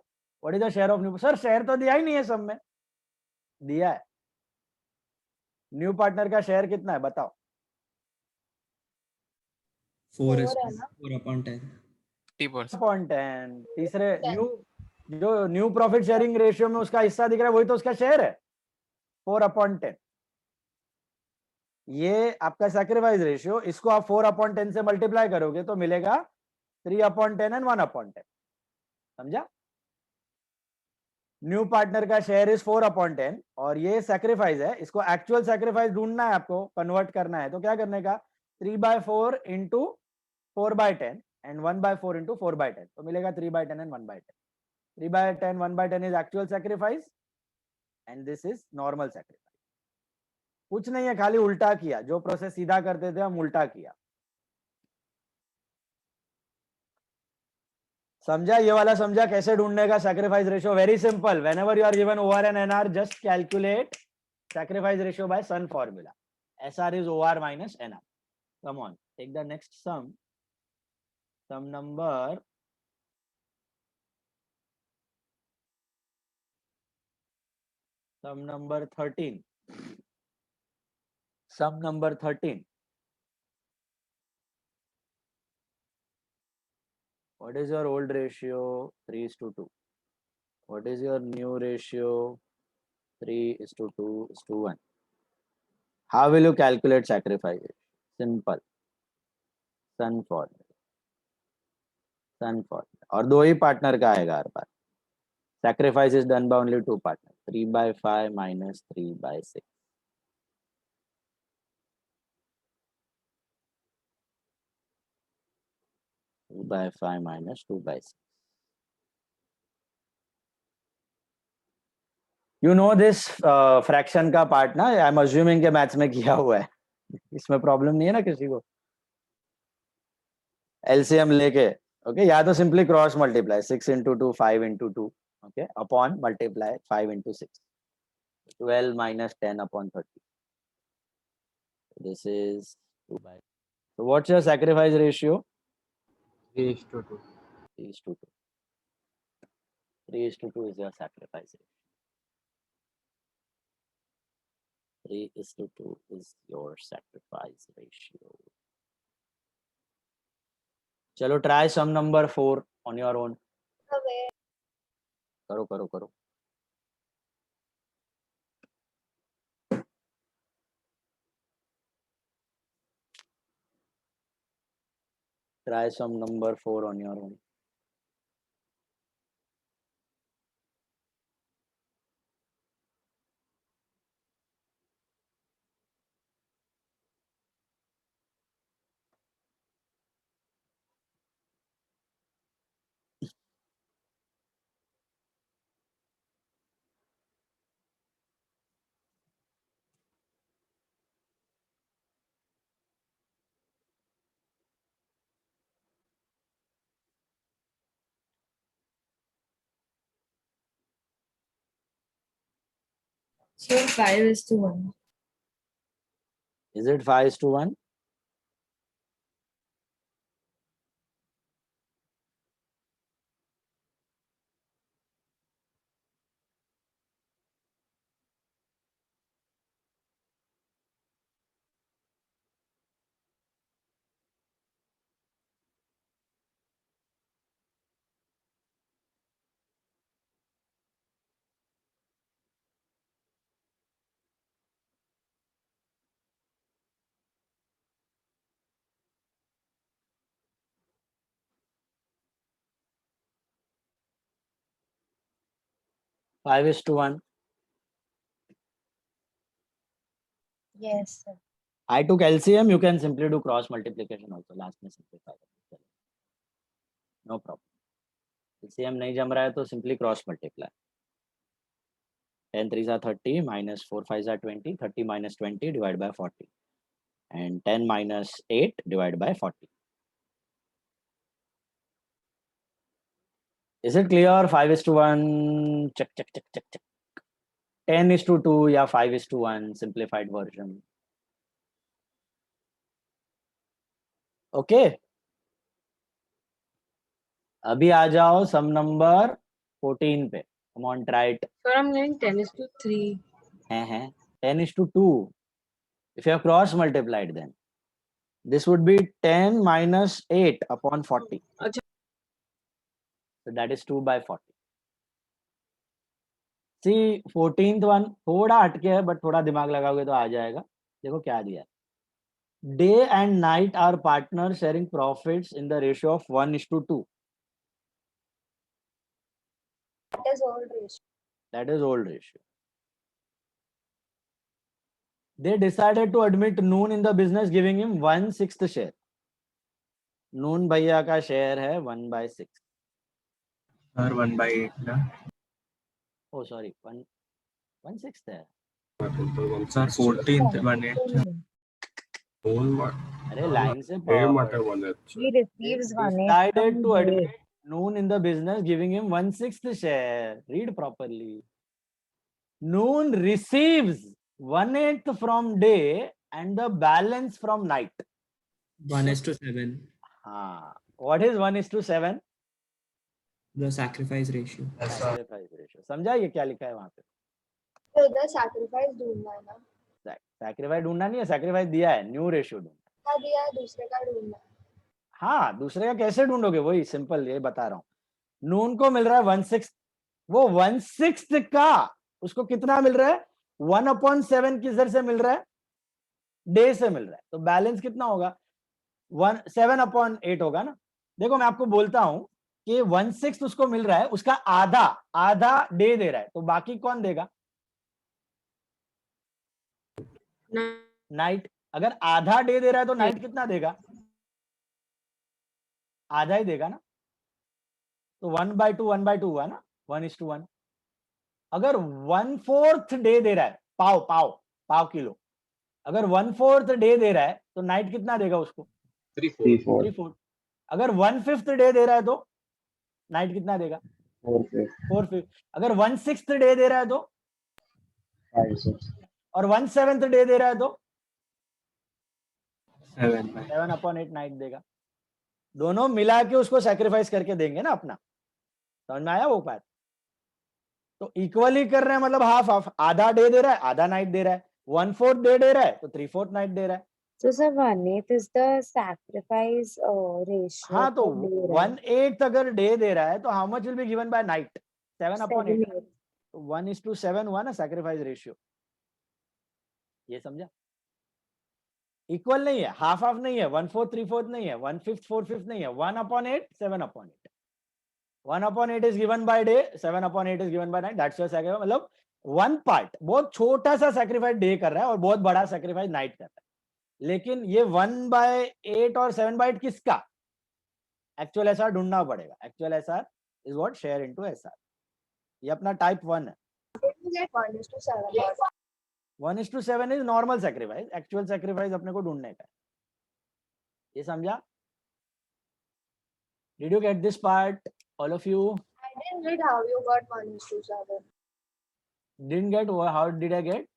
What is the share of new? Sir share तो दिया ही नहीं है सब में. दिया है. न्यू पार्टनर का शेयर कितना है बताओ?
4/10.
50%. तीसरे न्यू, जो न्यू प्रॉफिट शेयरिंग रेशियो में उसका हिस्सा दिख रहा है, वही तो उसका शेयर है. 4/10. ये आपका सैक्रिफाइस रेशियो. इसको आप 4/10 से मल्टीप्लाई करोगे तो मिलेगा 3/10 एंड 1/10. समझा? न्यू पार्टनर का शेयर इज 4/10 और ये सैक्रिफाइस है. इसको एक्चुअल सैक्रिफाइस ढूंढना है, आपको कन्वर्ट करना है. तो क्या करने का? 3/4 इंटू 4/10 एंड 1/4 इंटू 4/10. तो मिलेगा 3/10 and 1/10. 3/10, 1/10 is actual sacrifice and this is normal sacrifice. कुछ नहीं है, खाली उल्टा किया. जो प्रोसेस सीधा करते थे हम उल्टा किया. समझा? ये वाला समझा कैसे ढूंढने का sacrifice ratio? Very simple. Whenever you are given OR and NR, just calculate sacrifice ratio by Sun formula. SR is OR minus NR. Come on, take the next sum. Sum number Sum number 13. Sum number 13. What is your old ratio? 3:2. What is your new ratio? 3:2:1. How will you calculate sacrifice? Simple. Sun formula. Sun formula. और दो ही partner का आएगा हर बार. Sacrifice is done by only two partners. 3/5 minus 3/6. Two by 5 minus 2/6. You know this fraction का part ना, I am assuming के maths में किया हुआ है. इसमें प्रॉब्लम नहीं है ना किसी को. एलसीएम लेके ओके, या तो simply cross multiply 6 into 2 5 into 2 okay upon multiply 5 into 6 12 minus 10 upon 30. This is 2/. So what's your sacrifice ratio?
3:2.
3:2. 3:2 is your sacrifice ratio. 3:2 is your sacrifice ratio. चलो try sum number 4 on your own. करो करो करो. Try sum number 4 on your own.
So 5:1.
Is it 5:1? Five is to 1.
Yes, sir.
I took LCM. You can simply do cross multiplication also. Last में simplify. No problem. LCM नहीं जम रहा है तो simply cross multiply. 10 3s are 30 minus 4 5s are 20. 30 minus 20 divided by 40. And 10 minus 8 divided by 40. Is it clear? 5:1. Check, check, check, check, check. 10:2 या 5:1 simplified version. Okay. अभी आ जाओ सम number 14 पे. Come on, try it.
Sir, I'm getting 10:3.
हैं 10:2. If you have cross multiplied, then this would be 10 minus 8 upon 40.
अच्छा.
So that is 2/40. See 14th one थोड़ा हटके है but थोड़ा दिमाग लगाओगे तो आ जाएगा. देखो क्या दिया है. Day and night are partners sharing profits in the ratio of 1:2.
That is old ratio.
That is old ratio. They decided to admit Noon in the business, giving him 1/6 share. Noon भैया का share है 1/6.
Sir 1/8 ना.
Oh sorry, 1/6 है.
Sir 14th 1/8.
अरे line से
He receives 1/8
decided
from
to
Day.
admit Noon in the business, giving him 1/6 share. Read properly. Noon receives 1/8 from Day and the balance from night.
1:7.
What is 1:7?
The sacrifice ratio.
Sacrifice ratio. समझा ये क्या लिखा है वहां पे?
तो उधर sacrifice ढूंढना है ना?
सैक्रिफाइस ढूंढना नहीं है, सैक्रिफाइस दिया है, न्यू रेशियो ढूंढना।
हाँ दिया है, दूसरे का ढूंढना है।
हाँ, दूसरे का कैसे ढूंढोगे, वही सिंपल ये बता रहा हूँ। नून को मिल रहा है 1/6, वो 1/6 का उसको कितना मिल रहा है, 1/7 किधर से मिल रहा है, डे से मिल रहा है, तो बैलेंस कितना होगा, 7/8 होगा ना। देखो मैं आपको बोलता हूं कि 1/6 उसको मिल रहा है, उसका आधा आधा डे दे रहा है, तो बाकी कौन देगा, नाइट। अगर आधा डे दे रहा है तो नाइट कितना देगा, आधा ही देगा ना। तो 1/2 1/2 हुआ ना, 1:1। अगर 1/4 डे दे रहा है, पाव पाव पाव किलो, अगर 1/4 डे दे रहा है तो नाइट कितना देगा उसको, 3/4। अगर 1/5 डे दे रहा है तो नाइट कितना देगा, 4/5। अगर 1/6 डे दे रहा है तो
5/6
और 1/7 डे दे रहा है तो
7/8
7/8 नाइट देगा। दोनों मिला के उसको सैक्रिफाइस करके देंगे ना अपना, समझ में आया वो बात। तो इक्वली कर रहे हैं, मतलब हाफ हाफ, आधा डे दे रहा है आधा नाइट दे रहा है, 1/4 डे दे रहा है तो 3/4 नाइट दे रहा है।
So sir, 1/8 is the sacrifice ratio.
हाँ, तो
per day, right?
1/8 अगर डे दे रहा है तो how much will be given by night, 7/8।
7/8.
1:7 हुआ ना सैक्रिफाइस रेशियो, ये समझा। इक्वल नहीं है, हाफ हाफ नहीं है, 1/4 3/4 नहीं है, 1/5 4/5 नहीं है, 1/8 7/8। 1/8 is given by day, 7/8 is given by night, that's your sacrifice। मतलब वन पार्ट बहुत छोटा सा सैक्रिफाइस डे कर रहा है और बहुत बड़ा सैक्रिफाइस नाइट कर रहा है। लेकिन ये 1/8 और 7/8 किसका, एक्चुअल एसआर ढूंढना पड़ेगा। Actual SR is what share into SR, ये अपना टाइप 1 है। 1:7 is normal sacrifice, actual sacrifice अपने को ढूंढने का है, ये समझा। Did you get this part, all of you?
I didn't read how you got 1:7.
Didn't get, how did I get?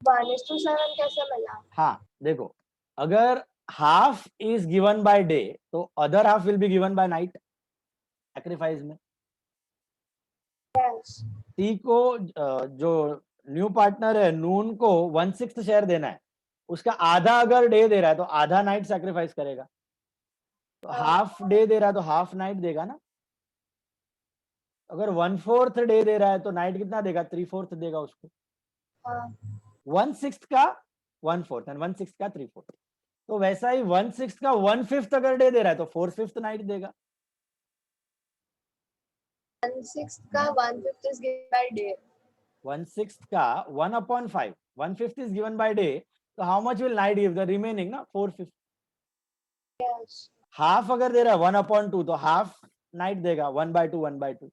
1:7 कैसे मिला?
हाँ देखो, अगर half is given by day तो other half will be given by night sacrifice में।
Yes.
T को जो new partner है नून को 1/6 शेयर देना है, उसका आधा अगर डे दे रहा है तो आधा नाइट सैक्रिफाइस करेगा। तो हाफ डे दे रहा है तो हाफ नाइट देगा ना। अगर 1/4 डे दे रहा है तो नाइट कितना देगा, 3/4 देगा उसको। 1/6 का 1/4 एंड 1/6 का 3/4। तो वैसा ही 1/6 का 1/5 अगर डे दे रहा है तो 4/5 नाइट देगा।
1/6 का 1/5 is given by day.
1/6 का 1/5, 1/5 is given by day, तो how much will night give, the remaining ना 4/5।
Yes.
हाफ अगर दे रहा है 1/2 तो हाफ नाइट देगा, 1/2 1/2।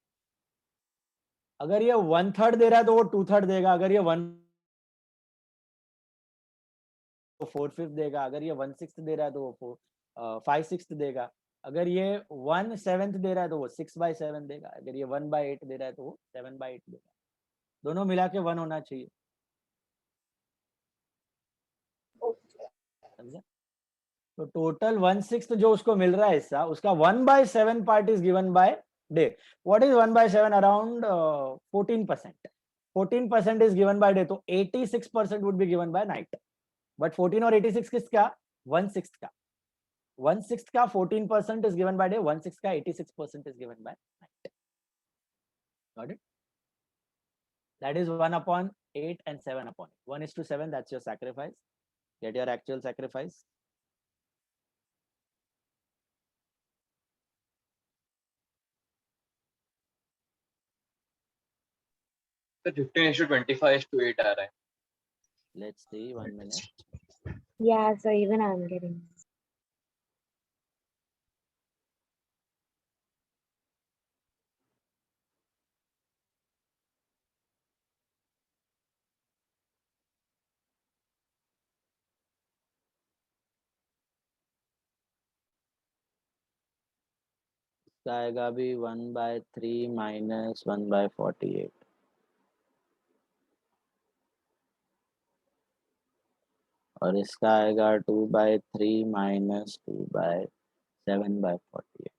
अगर ये 1/3 दे रहा है तो वो 2/3 देगा। अगर ये 1 तो 4/5 देगा। अगर ये 1/6 दे रहा है तो वो 5/6 देगा। अगर ये 1/7 दे रहा है तो वो 6/7 देगा। अगर ये 1/8 दे रहा है तो वो 7/8 देगा। दोनों मिला के 1 होना चाहिए, समझे। तो टोटल 1/6 जो उसको मिल रहा है हिस्सा, उसका 1/7 part is given by day. What is 1/7? Around 14%। 14% is given by day, तो 86% would be given by night. But 14 और 86 किसका, 1/6 का। 1/6 का 14% is given by day, 1/6 का 86% is given by night. Got it? That is 1/8 and 7/8. 1:7, that's your sacrifice. Get your actual sacrifice.
तो 15:25:8 आ रहा है।
Let's see, 1 minute.
Yeah, so even I'm getting.
इसका आएगा भी 1/3 minus 1/48। और इसका आएगा 2/3 minus 2/7/48।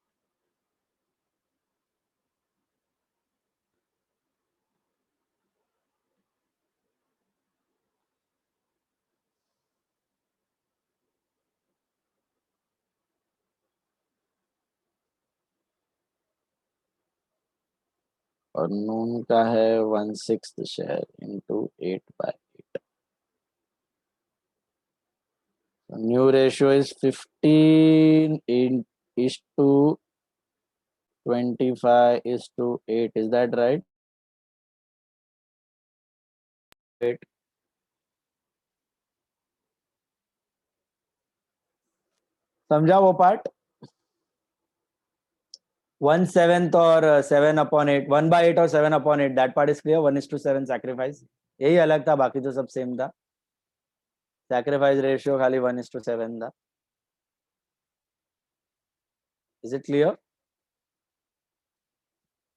और नून का है 1/6 share into 8/8. New ratio is 15:25:8. Is that right? 8. समझा वो पार्ट? 1/7 और 7/8, 1/8 और 7/8, that part is clear. 1:7 sacrifice, यही अलग था, बाकी तो सब सेम था. सैक्रिफाइस रेशियो खाली 1:7 था. Is it clear?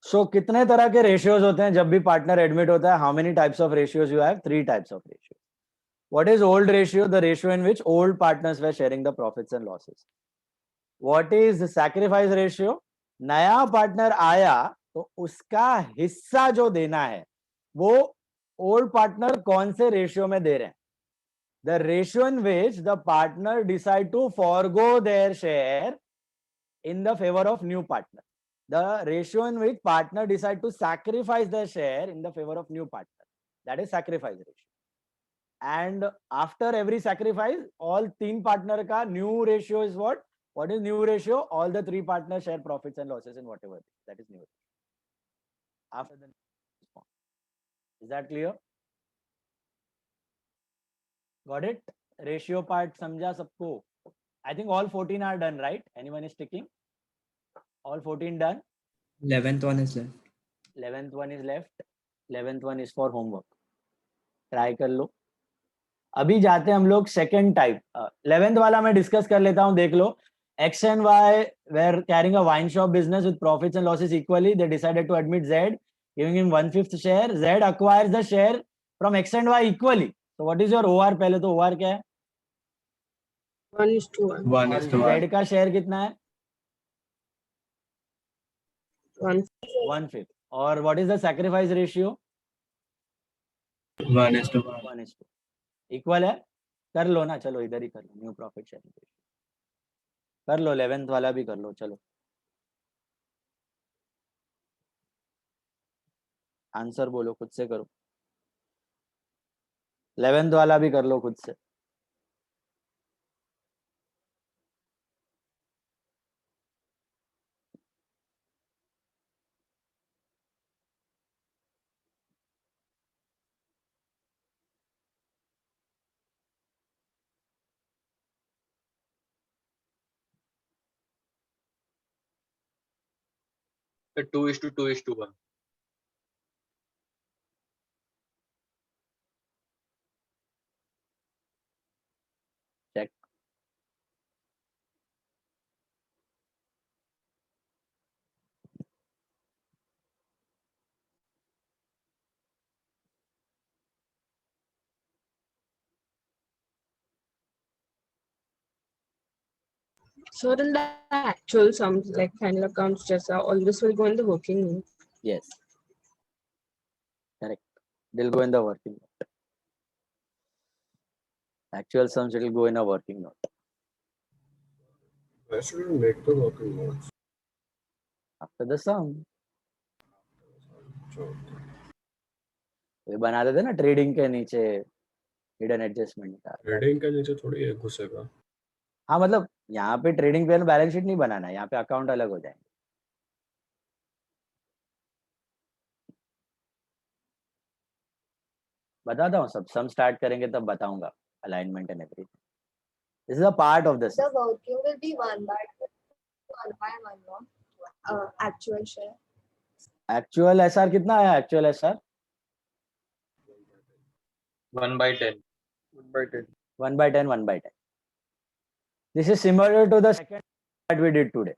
सो कितने तरह के रेशियोज होते हैं जब भी पार्टनर एडमिट होता है? How many types of ratios you have? 3 types of ratio. What is old ratio? The ratio in which old partners were sharing the profits and losses. What is sacrifice ratio? नया partner आया तो उसका हिस्सा जो देना है वो old partner कौन से रेशियो में दे रहे हैं? The ratio in which the partner decide to forgo their share in the favor of new partner. The ratio in which partner decide to sacrifice their share in the favor of new partner. That is sacrifice ratio. And after every sacrifice, all 3 partner ka new ratio is what? What is new ratio? All the 3 partners share profits and losses in whatever. That is new ratio. After the is that clear? Got it? Ratio part समझा सबको? I think all 14 are done, right? Anyone is ticking? All 14 done?
11th one is left.
11th one is left. 11th one is for homework. Try कर लो. अभी जाते हैं हम लोग second type. 11th वाला मैं डिस्कस कर लेता हूं, देख लो. X and Y were carrying a wine shop business with profits and losses equally. They decided to admit Z, giving him 1/5 share. Z acquires the share from X and Y equally. So what is your OR? पहले तो OR क्या है?
1:1.
1:1.
Z का share कितना है?
1/5.
1/5. और what is the sacrifice ratio?
1:1.
1:2. Equal है? कर लो ना, चलो इधर ही कर लो. न्यू प्रॉफिट शेयरिंग कर लो. 11th वाला भी कर लो. चलो आंसर बोलो, खुद से करो. 11th वाला भी कर लो खुद से.
The 2:2:1.
Check.
So then the actual sums like final accounts, जैसा all this will go in the working note.
Yes. Correct. They'll go in the working note. Actual sums will go in a working note.
I shouldn't make the working notes.
After the sum.
So,
ये बना देते ना trading के नीचे hidden adjustment का.
Trading के नीचे थोड़ी है घुसेगा.
हाँ मतलब यहाँ पे ट्रेडिंग पे बैलेंस शीट नहीं बनाना है, यहाँ पे अकाउंट अलग हो जाएंगे. बताता हूँ सब. सम स्टार्ट करेंगे तब बताऊंगा alignment and everything. This is a part of this.
The working will be 1/1, no? Actual share.
Actual SR कितना आया? Actual SR
1/10.
1/10.
1/10, 1/10. This is similar to the second that we did today.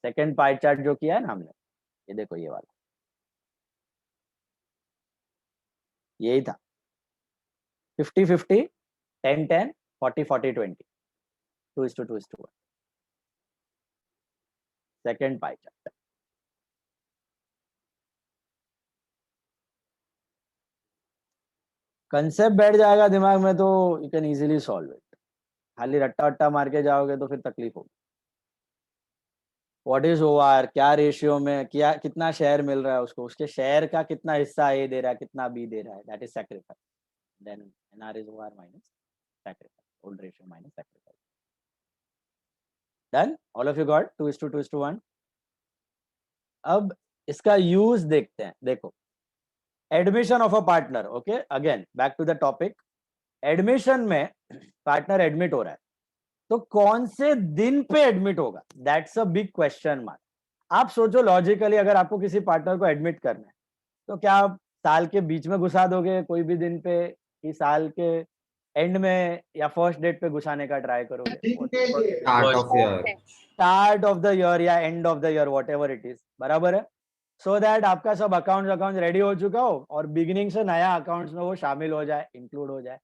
Second pie chart जो किया है ना हमने, ये देखो ये वाला, यही था. 50-50, 10-10, 40-40-20, 2:2:1. Second pie chart. कंसेप्ट बैठ जाएगा दिमाग में तो you can easily solve it. खाली रट्टा वट्टा मार के जाओगे तो फिर तकलीफ होगी. व्हाट इज ओआर, क्या रेशियो में, क्या कितना शेयर मिल रहा है उसको, उसके शेयर का कितना हिस्सा ए दे रहा है, कितना बी दे रहा है, that is sacrifice. Then NR is OR minus sacrifice, old ratio minus sacrifice. Done, all of you got 2:2:1. अब इसका यूज देखते हैं. देखो, admission of a partner. Okay, again back to the topic. Admission में पार्टनर एडमिट हो रहा है, तो कौन से दिन पे एडमिट होगा, that's a big question mark. आप सोचो लॉजिकली, अगर आपको किसी पार्टनर को एडमिट करना है तो क्या आप साल के बीच में घुसा दोगे कोई भी दिन पे, कि साल के एंड में या फर्स्ट डेट पे घुसाने का ट्राई करोगे?
Start of year,
start of the year या end of the year, whatever it is, बराबर है. सो दैट आपका सब अकाउंट रेडी हो चुका हो और बिगिनिंग से नया अकाउंट्स में वो शामिल हो जाए, इंक्लूड हो जाए.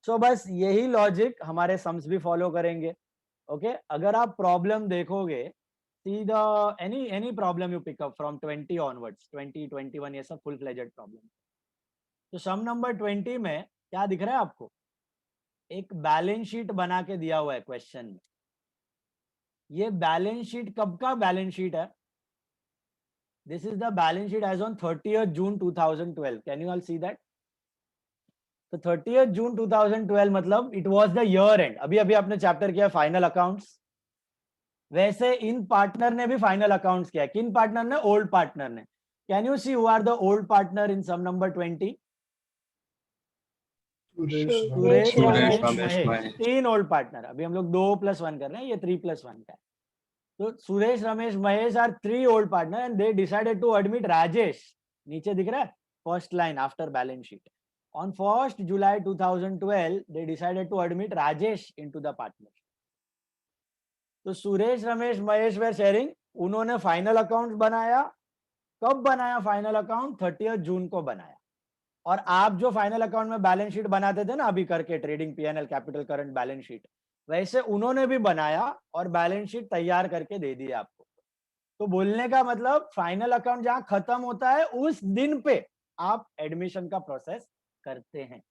सो बस यही लॉजिक हमारे सम्स भी फॉलो करेंगे. ओके, अगर आप प्रॉब्लम देखोगे, see the any problem you pick up from 20 onwards, 20, 21, ये सब फुल फ्लेजेड प्रॉब्लम. तो सम नंबर 20 में क्या दिख रहा है आपको? एक बैलेंस शीट बना के दिया हुआ है क्वेश्चन में. ये बैलेंस शीट कब का बैलेंस शीट है? This is the balance sheet as on 30th June 2012. Can you all see that? तो 30th June 2012 मतलब it was the year end. अभी अभी आपने चैप्टर किया फाइनल अकाउंट्स, वैसे इन पार्टनर ने भी फाइनल अकाउंट्स किया. किन पार्टनर ने? ओल्ड पार्टनर ने. Can you see who are the old partner in sum number 20? Suresh, Ramesh, Mahesh. 3 old partner. अभी हम लोग 2+1 कर रहे हैं, ये 3+1 का है. तो Suresh, Ramesh, Mahesh are 3 old partner and they decided to admit Rajesh. नीचे दिख रहा है first line after balance sheet. On 1st July 2012, they decided to admit Rajesh into the partnership. तो सुरेश, रमेश, महेश were sharing. उन्होंने फाइनल अकाउंट बनाया. कब बनाया फाइनल अकाउंट? 30th जून को बनाया. और आप जो फाइनल अकाउंट में बैलेंस शीट बनाते थे ना अभी करके, trading, PNL, capital, current, balance sheet, वैसे उन्होंने भी बनाया और बैलेंस शीट तैयार करके दे दी आपको. तो बोलने का मतलब फाइनल अकाउंट जहां खत्म होता है उस दिन पे आप एडमिशन का प्रोसेस करते हैं.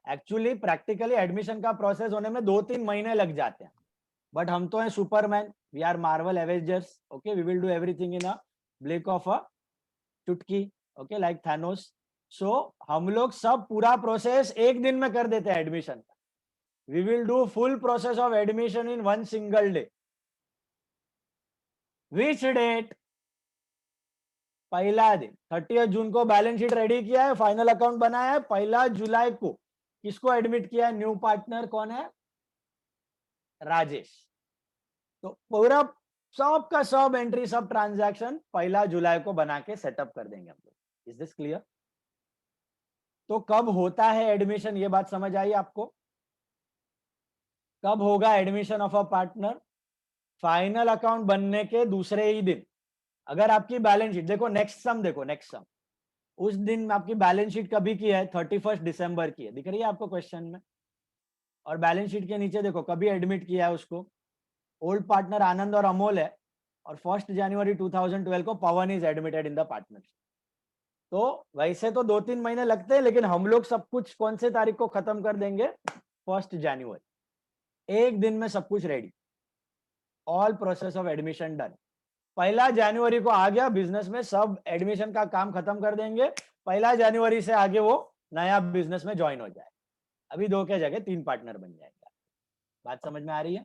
एक्चुअली प्रैक्टिकली एडमिशन का प्रोसेस होने में 2-3 महीने लग जाते हैं, बट हम तो हैं superman, we are Marvel Avengers. Okay, we will do everything in a blink of a चुटकी. Okay, like Thanos. सो हम लोग सब पूरा प्रोसेस एक दिन में कर देते हैं एडमिशन का. We will do full process of admission in 1 single day. Which date? पहला दिन. 30th जून को बैलेंस शीट रेडी किया है, फाइनल अकाउंट बनाया है. 1 जुलाई को किसको एडमिट किया है? न्यू पार्टनर कौन है? राजेश. तो पूरा सब का सब एंट्री, सब ट्रांजैक्शन 1 जुलाई को बना के सेटअप कर देंगे हम लोग. Is this clear? तो कब होता है एडमिशन, ये बात समझ आई आपको? कब होगा admission of a partner? Final account बनने के दूसरे ही दिन. अगर आपकी बैलेंस शीट देखो, नेक्स्ट सम देखो, नेक्स्ट सम उस दिन आपकी बैलेंस शीट कभी की है? 31 दिसंबर की है. दिख रही है आपको क्वेश्चन में? और बैलेंस शीट के नीचे देखो कभी एडमिट किया है उसको. ओल्ड पार्टनर आनंद और अमोल है और 1 जनवरी 2012 को Pavan is admitted in the partnership. तो वैसे तो 2-3 महीने लगते हैं, लेकिन हम लोग सब कुछ कौन से तारीख को खत्म कर देंगे? 1 जनवरी. एक दिन में सब कुछ ready, all process of admission done. 1 जनवरी को आ गया, बिजनेस में सब एडमिशन का काम खत्म कर देंगे. 1 जनवरी से आगे वो नया बिजनेस में ज्वाइन हो जाए. अभी 2 के जगह 3 पार्टनर बन जाएंगे. बात समझ में आ रही है?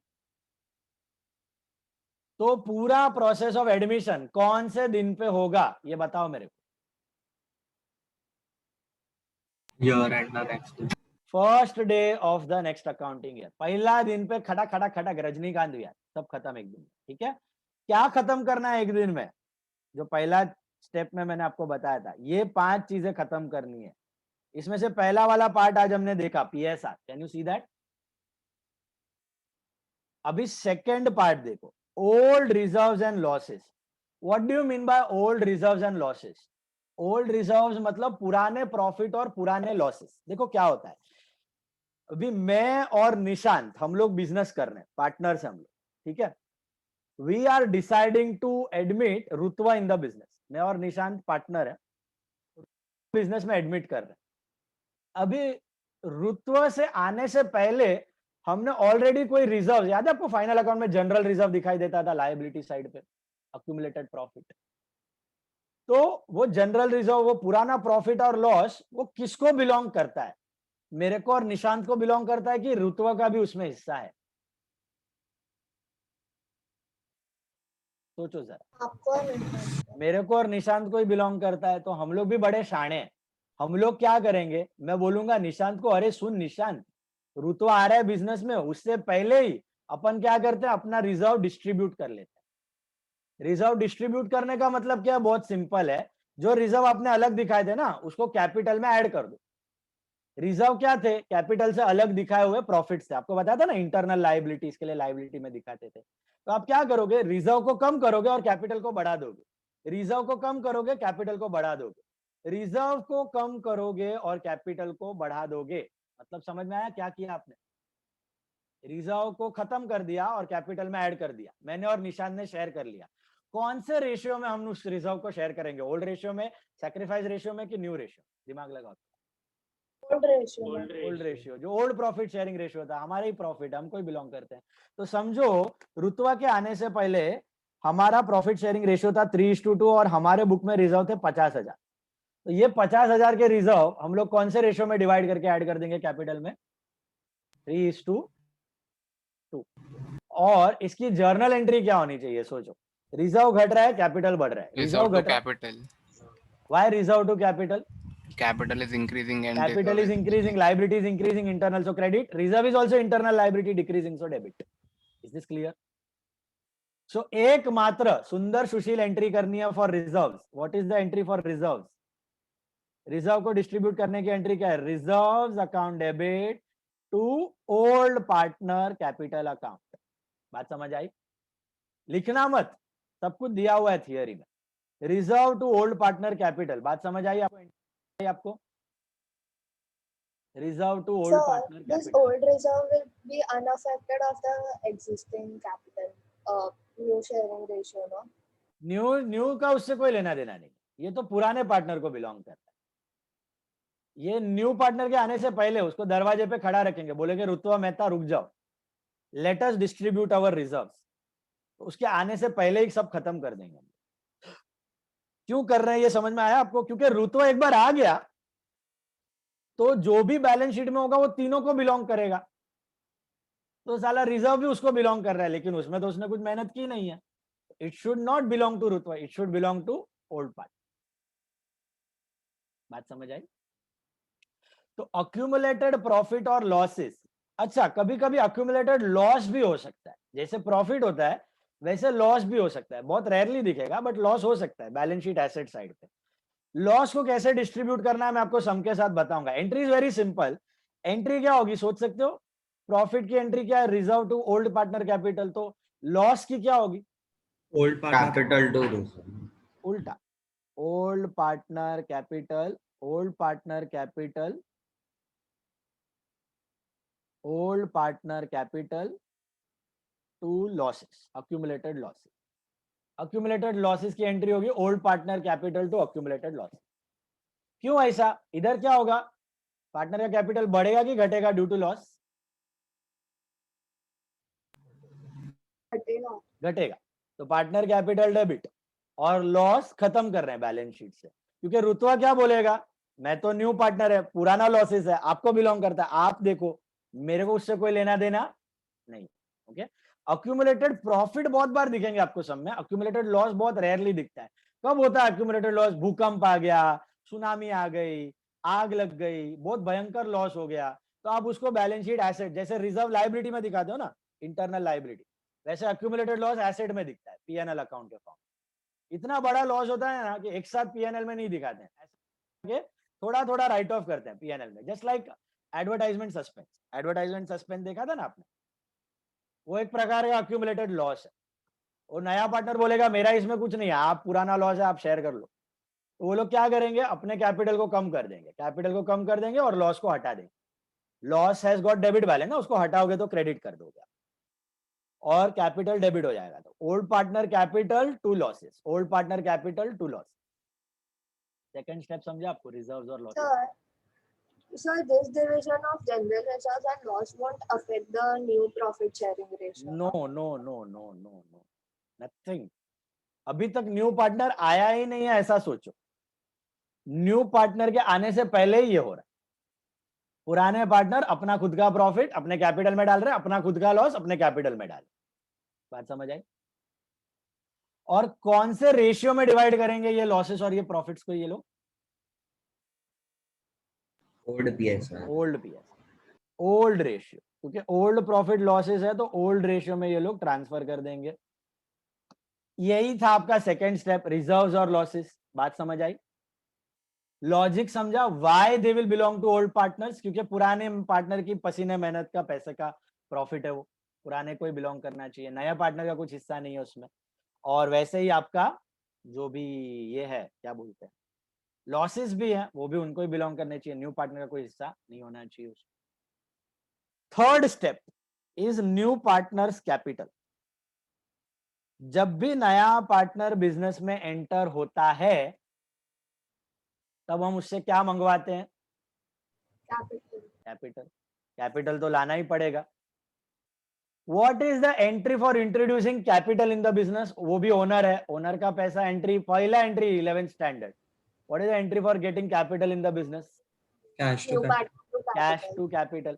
तो पूरा प्रोसेस ऑफ एडमिशन कौन से दिन पे होगा ये बताओ मेरे को.
Year and the next day.
First day of the next accounting year. पहला दिन पे खड़ा खड़ा खड़ा रजनीकांत भी सब खत्म एक दिन में. ठीक है, क्या खत्म करना है एक दिन में? जो पहला स्टेप में मैंने आपको बताया था, ये 5 चीजें खत्म करनी है. इसमें से पहला वाला पार्ट आज हमने देखा, PSR. Can you see that? अभी सेकंड पार्ट देखो, old reserves and losses. What do you mean by old reserves and losses? Old reserves मतलब पुराने प्रॉफिट और पुराने लॉसेस. देखो क्या होता है, अभी मैं और निशांत हम लोग बिजनेस कर रहे हैं, पार्टनर्स हम लोग. ठीक है, we are deciding to admit Rutva in the business. मैं और निशांत पार्टनर है, बिजनेस में एडमिट कर रहे हैं. अभी रुतवा से आने से पहले हमने ऑलरेडी कोई रिजर्व, याद है आपको फाइनल अकाउंट में जनरल रिजर्व दिखाई देता था लायबिलिटी साइड पे, अक्यूमुलेटेड प्रॉफिट। तो वो जनरल रिजर्व, वो पुराना प्रॉफिट और लॉस, वो किसको बिलोंग करता है? मेरे को और निशांत को बिलोंग करता है कि रुतवा का भी उसमें हिस्सा है? सोचो जरा।
आपको और निशांत को।
मेरे को और निशांत को ही बिलोंग करता है, तो हम लोग भी बड़े शाणे हैं। हम लोग क्या करेंगे, मैं बोलूंगा निशांत को, अरे सुन निशांत, रुतवा आ रहा है बिजनेस में, उससे पहले ही अपन क्या करते हैं, अपना रिजर्व डिस्ट्रीब्यूट कर लेते हैं। रिजर्व डिस्ट्रीब्यूट करने का मतलब क्या है? बहुत सिंपल है। जो रिजर्व आपने अलग दिखाए थे ना, उसको कैपिटल में ऐड कर दो। रिजर्व क्या थे? कैपिटल से अलग दिखाए हुए प्रॉफिट्स थे। आपको बताया था ना, इंटरनल लायबिलिटीज के लिए लायबिलिटी में दिखाते थे। तो आप क्या करोगे, रिजर्व को कम करोगे और कैपिटल को बढ़ा दोगे। रिजर्व को कम करोगे, कैपिटल को बढ़ा दोगे। रिजर्व को कम करोगे और कैपिटल को बढ़ा दोगे। मतलब समझ में आया क्या किया आपने? रिजर्व को खत्म कर दिया और कैपिटल में ऐड कर दिया। मैंने और निशान ने शेयर कर लिया। कौन से रेशियो में हम उस रिजर्व को शेयर करेंगे? ओल्ड रेशियो में, सैक्रिफाइस रेशियो में कि न्यू रेशियो? दिमाग लगाओ।
Old ratio.
ओल्ड रेशियो, जो ओल्ड प्रॉफिट शेयरिंग रेशियो था, हमारा ही प्रॉफिट, हमको ही बिलोंग करते हैं। तो समझो रुतवा के आने से पहले हमारा प्रॉफिट शेयरिंग रेशियो था 3:2 और हमारे बुक में रिजर्व थे 50,000। तो ये 50,000 के रिजर्व हम लोग कौन से रेशियो में डिवाइड करके ऐड कर देंगे कैपिटल में? 3:2। और इसकी जर्नल एंट्री क्या होनी चाहिए? सोचो, रिजर्व घट रहा है, कैपिटल बढ़ रहा है। रिजर्व घट रहा है,
capital,
why reserve to capital?
capital is increasing and
Capital is increasing, liability is increasing, internal, so credit. Reserve is also internal liability decreasing, so debit. Is this clear? So एकमात्र सुंदर सुशील entry करनी है for reserves. What is the entry for reserves? Reserve को distribute करने की entry क्या है? Reserves account debit to old partner capital account. बात समझ आई? लिखना मत, सब कुछ दिया हुआ है थियरी में। Reserve to old partner capital, बात समझ आई आपको? Reserve to old partner
So this
capital.
old reserve will be unaffected of the existing capital, new sharing ratio, no?
New का उससे कोई लेना देना नहीं, ये तो पुराने पार्टनर को बिलोंग करता है। ये न्यू पार्टनर के आने से पहले उसको दरवाजे पे खड़ा रखेंगे, बोलेंगे रुतवा मेहता रुक जाओ, लेट अस डिस्ट्रीब्यूट अवर रिजर्व्स। तो उसके आने से पहले ही सब खत्म कर देंगे। क्यों कर रहे हैं ये समझ में आया आपको? क्योंकि रुतवा एक बार आ गया तो जो भी बैलेंस शीट में होगा वो तीनों को बिलोंग करेगा। तो साला रिजर्व भी उसको बिलोंग कर रहा है, लेकिन उसमें तो उसने कुछ मेहनत की नहीं है। It should not belong to Rutva, it should belong to old part. बात समझ आई? तो अक्यूमुलेटेड प्रॉफिट और लॉसेस, अच्छा कभी कभी अक्यूमुलेटेड लॉस भी हो सकता है। जैसे प्रॉफिट होता है वैसे लॉस भी हो सकता है, बहुत रेयरली दिखेगा बट लॉस हो सकता है बैलेंस शीट एसेट साइड पे। लॉस को कैसे डिस्ट्रीब्यूट करना है मैं आपको सम के साथ बताऊंगा। Entry is very simple. Entry क्या होगी सोच सकते हो? प्रॉफिट की एंट्री क्या है? Reserve to old partner capital. तो लॉस की क्या होगी?
Old partner
Capital to reserve.
उल्टा, old partner capital, old partner capital, old partner capital to losses, accumulated losses. Accumulated losses की एंट्री होगी old partner capital to accumulated losses. क्यों ऐसा? इधर क्या होगा? पार्टनर का कैपिटल बढ़ेगा कि घटेगा ड्यू टू लॉस? घटेगा। तो पार्टनर कैपिटल डेबिट और लॉस खत्म कर रहे हैं बैलेंस शीट से। क्योंकि रुतवा क्या बोलेगा? मैं तो न्यू पार्टनर है, पुराना लॉसेस है, आपको बिलोंग करता है, आप देखो, मेरे को उससे कोई लेना देना नहीं। ओके, अक्यूमुलेटेड प्रॉफिट बहुत बार दिखेंगे आपको सब में, अक्यूमुलेटेड लॉस बहुत रेयरली दिखता है। कब होता है अक्यूमुलेटेड लॉस? भूकंप आ गया, सुनामी आ गई, आग लग गई, बहुत भयंकर लॉस हो गया, तो आप उसको बैलेंस शीट एसेट, जैसे रिजर्व लायबिलिटी में दिखाते हो ना, इंटरनल लायबिलिटी, वैसे अक्यूमुलेटेड लॉस एसेट में दिखता है, पीएनएल अकाउंट के फॉर्म। इतना बड़ा लॉस होता है ना कि एक साथ पीएनएल में नहीं दिखाते हैं, ऐसे थोड़ा थोड़ा राइट ऑफ करते हैं पीएनएल में। Just like advertisement suspense, advertisement suspense देखा था ना आपने, वो एक प्रकार का अक्यूमुलेटेड लॉस है। और नया पार्टनर बोलेगा मेरा इसमें कुछ नहीं है, आप पुराना लॉस है आप शेयर कर लो, तो वो लोग क्या करेंगे? अपने कैपिटल को कम कर देंगे, कैपिटल को कम कर देंगे और लॉस को हटा देंगे। Loss has got debit balance ना, उसको हटाओगे तो क्रेडिट कर दोगे और कैपिटल डेबिट हो जाएगा। तो old partner capital to losses, old partner capital to losses. Second step समझे आपको? रिजर्व्स और losses.
So this division of general reserves and loss won't affect the new profit sharing ratio.
No no no no no no nothing. अभी तक new partner आया ही नहीं है, ऐसा सोचो। न्यू पार्टनर के आने से पहले ही ये हो रहा है। पुराने पार्टनर अपना खुद का प्रॉफिट अपने कैपिटल में डाल रहे हैं, अपना खुद का लॉस अपने कैपिटल में डाल रहे हैं। बात समझ आई? और कौन से रेशियो में डिवाइड करेंगे ये लॉसेस और ये प्रॉफिट्स को ये लोग?
Old PSR.
Old PS, old ratio, क्योंकि ओल्ड प्रॉफिट लॉसेस है तो ओल्ड रेशियो में ये लोग ट्रांसफर कर देंगे। यही था आपका सेकंड स्टेप, रिजर्व्स और लॉसेस। बात समझ आई? लॉजिक समझा? Why they will belong to old partners? क्योंकि पुराने पार्टनर की पसीने मेहनत का पैसे का प्रॉफिट है, वो पुराने को ही बिलोंग करना चाहिए, नया पार्टनर का कुछ हिस्सा नहीं है उसमें। और वैसे ही आपका जो भी ये है क्या बोलते हैं लॉसेस भी है, वो भी उनको ही बिलोंग करने चाहिए, न्यू पार्टनर का कोई हिस्सा नहीं होना चाहिए उसमें। Third step is new partners capital. जब भी नया पार्टनर बिजनेस में एंटर होता है तब हम उससे क्या मंगवाते हैं?
Capital.
कैपिटल। कैपिटल तो लाना ही पड़ेगा। What is the entry for introducing capital in the business? वो भी ओनर है, ओनर का पैसा एंट्री, पहला entry 11th standard. What is the entry for getting capital in the business?
Cash to
New
capital.
partner to
cash
capital.
To capital.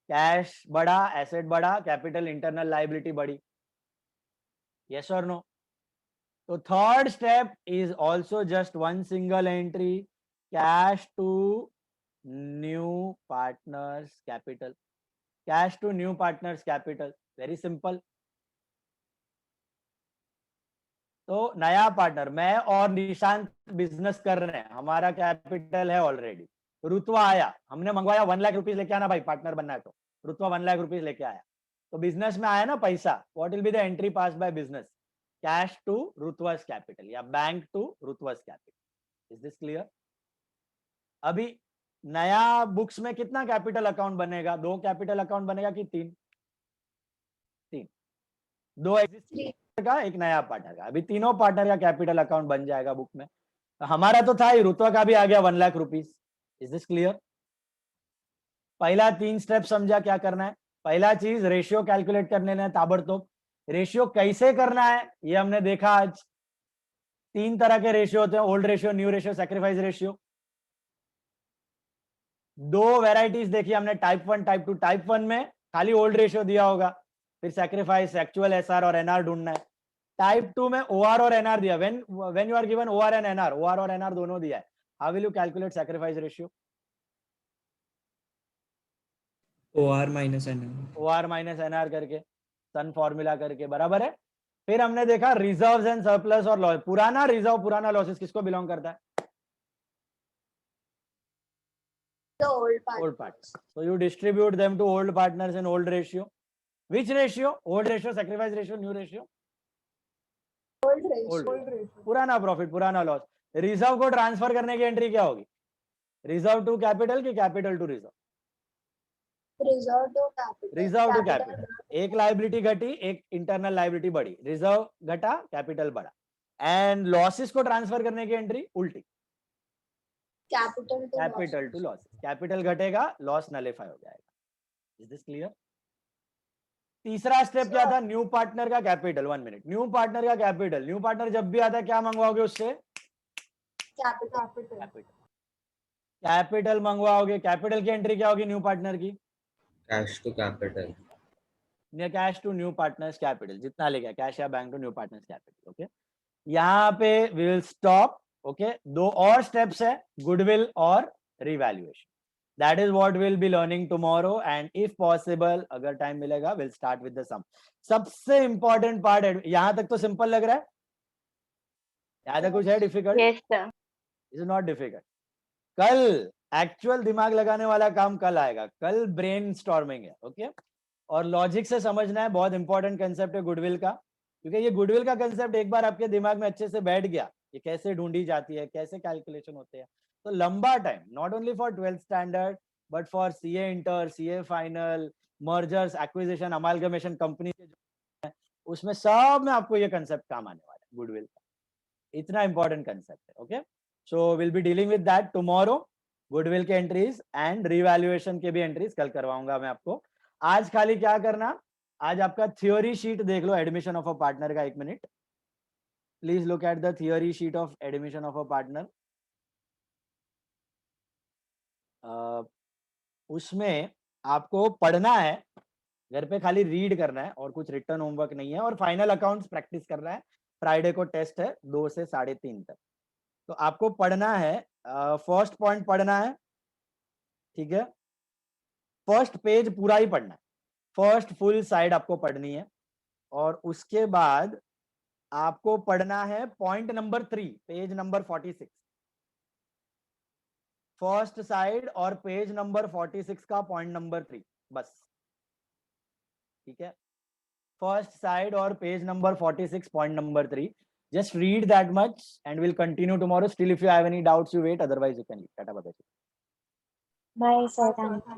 Cash बढ़ा, asset बढ़ा, capital internal liability बढ़ी। Yes और no? तो third step is also just one single entry, cash to new partners capital. Cash to new partners capital, very simple. तो नया partner, मैं और Nishant business कर रहे हैं, हमारा कैपिटल है ऑलरेडी। रुतवा आया, हमने मंगवाया 1 लाख रुपीज लेके आना भाई, पार्टनर बनना है तो रुतवा 1 लाख रुपीज लेके आया, तो बिजनेस में आया ना पैसा। What will be the entry pass by business? Cash to Rutva's capital या bank to Rutva's capital. Is this clear? अभी नया बुक्स में कितना कैपिटल अकाउंट बनेगा? 2 कैपिटल अकाउंट बनेगा कि 3? 3। 2 एग्जिस्टिंग का, एक नया पार्टनर का। अभी तीनों पार्टनर का कैपिटल अकाउंट बन जाएगा बुक में। हमारा तो था ही, रुतवा का भी आ गया 1 lakh rupees. Is this clear? पहला 3 स्टेप समझा क्या करना है? पहला चीज रेशियो कैलकुलेट कर लेना है ताबड़तोब। रेशियो कैसे करना है ये हमने देखा आज। 3 तरह के रेशियो होते हैं, old ratio, new ratio, sacrifice ratio. 2 varieties देखी हमने, टाइप 1 टाइप 2। टाइप 1 में खाली ओल्ड रेशियो दिया होगा, फिर सैक्रिफाइस, एक्चुअल एसआर और एनआर ढूंढना है। टाइप 2 में ओआर और एनआर दिया, when you are given OR and NR, OR और एनआर दोनों दिया है, how will you calculate sacrifice ratio?
OR minus NR.
OR minus NR करके, सन फॉर्मूला करके, बराबर है। फिर हमने देखा रिजर्व्स एंड सरप्लस और लॉस। पुराना रिजर्व पुराना लॉसेस किसको बिलोंग करता है?
The old partner.
Old partners. So you distribute them to old partners in old ratio. Which ratio? Old ratio, sacrifice ratio, new ratio?
Old ratio.
Old ratio. पुराना profit पुराना loss. Reserve को transfer करने की entry क्या होगी? Reserve to capital की capital to reserve?
Reserve to capital.
Reserve to capital. एक liability घटी, एक इंटरनल लाइबिलिटी बढ़ी, रिजर्व घटा, कैपिटल बढ़ा। एंड लॉसेस को ट्रांसफर करने की एंट्री उल्टी,
Capital to
capital to loss. Capital घटेगा, लॉस नलिफाई हो जाएगा। Is this clear? तीसरा स्टेप क्या था? न्यू पार्टनर का कैपिटल। 1 मिनट। न्यू पार्टनर का कैपिटल, न्यू पार्टनर जब भी आता है क्या मंगवाओगे उससे?
capital.
कैपिटल मंगवाओगे। कैपिटल की एंट्री क्या होगी न्यू पार्टनर की?
Cash to capital.
Cash to new partners capital, जितना ले गया कैश या bank to new partners capital. Okay, यहाँ पे वी विल स्टॉप। ओके, 2 और स्टेप्स है, गुडविल और revaluation. That is what will be learning tomorrow, and if possible अगर टाइम मिलेगा विल स्टार्ट विद द सम। सबसे इंपॉर्टेंट पार्ट है, यहाँ तक तो सिंपल लग रहा है, यहाँ तक कुछ है difficult?
Yes, sir.
Is not difficult. कल एक्चुअल दिमाग लगाने वाला काम कल आएगा, कल ब्रेन स्टॉर्मिंग है। ओके, और लॉजिक से समझना है, बहुत इंपॉर्टेंट कंसेप्ट है गुडविल का, क्योंकि ये गुडविल का कंसेप्ट एक बार आपके दिमाग में अच्छे से बैठ गया, ये कैसे ढूंढी जाती है, कैसे कैलकुलेशन होते हैं, तो लंबा time, not only for 12th standard but for CA inter, CA final, mergers, acquisition, amalgamation, company के उसमें सब में आपको ये कंसेप्ट काम आने वाला है गुडविल का। इतना इंपॉर्टेंट कंसेप्ट है। Okay, so will be dealing with that tomorrow. Goodwill के एंट्रीज एंड रिवैल्यूएशन के भी एंट्रीज कल करवाऊंगा मैं आपको। आज खाली क्या करना, आज आपका थ्योरी शीट देख लो एडमिशन ऑफ अ पार्टनर का। 1 minute, please look at the theory sheet of admission of a partner. उसमें आपको पढ़ना है, घर पे खाली रीड करना है और कुछ रिटर्न होमवर्क नहीं है, और फाइनल अकाउंट्स प्रैक्टिस करना है। फ्राइडे को टेस्ट है 2 से 3:30 तक। तो आपको पढ़ना है, फर्स्ट पॉइंट पढ़ना है, ठीक है। फर्स्ट पेज पूरा ही पढ़ना है, फर्स्ट फुल साइड आपको पढ़नी है। और उसके बाद आपको पढ़ना है point number 3, page number 46, first side और पेज नंबर 46 का पॉइंट नंबर 3 बस, ठीक है। फर्स्ट साइड और page number 46 point number 3, just read that much and we'll continue tomorrow. Still if you have any doubts you wait, otherwise you can leave. Tata, bye bye.
Bye, sir. Thank you.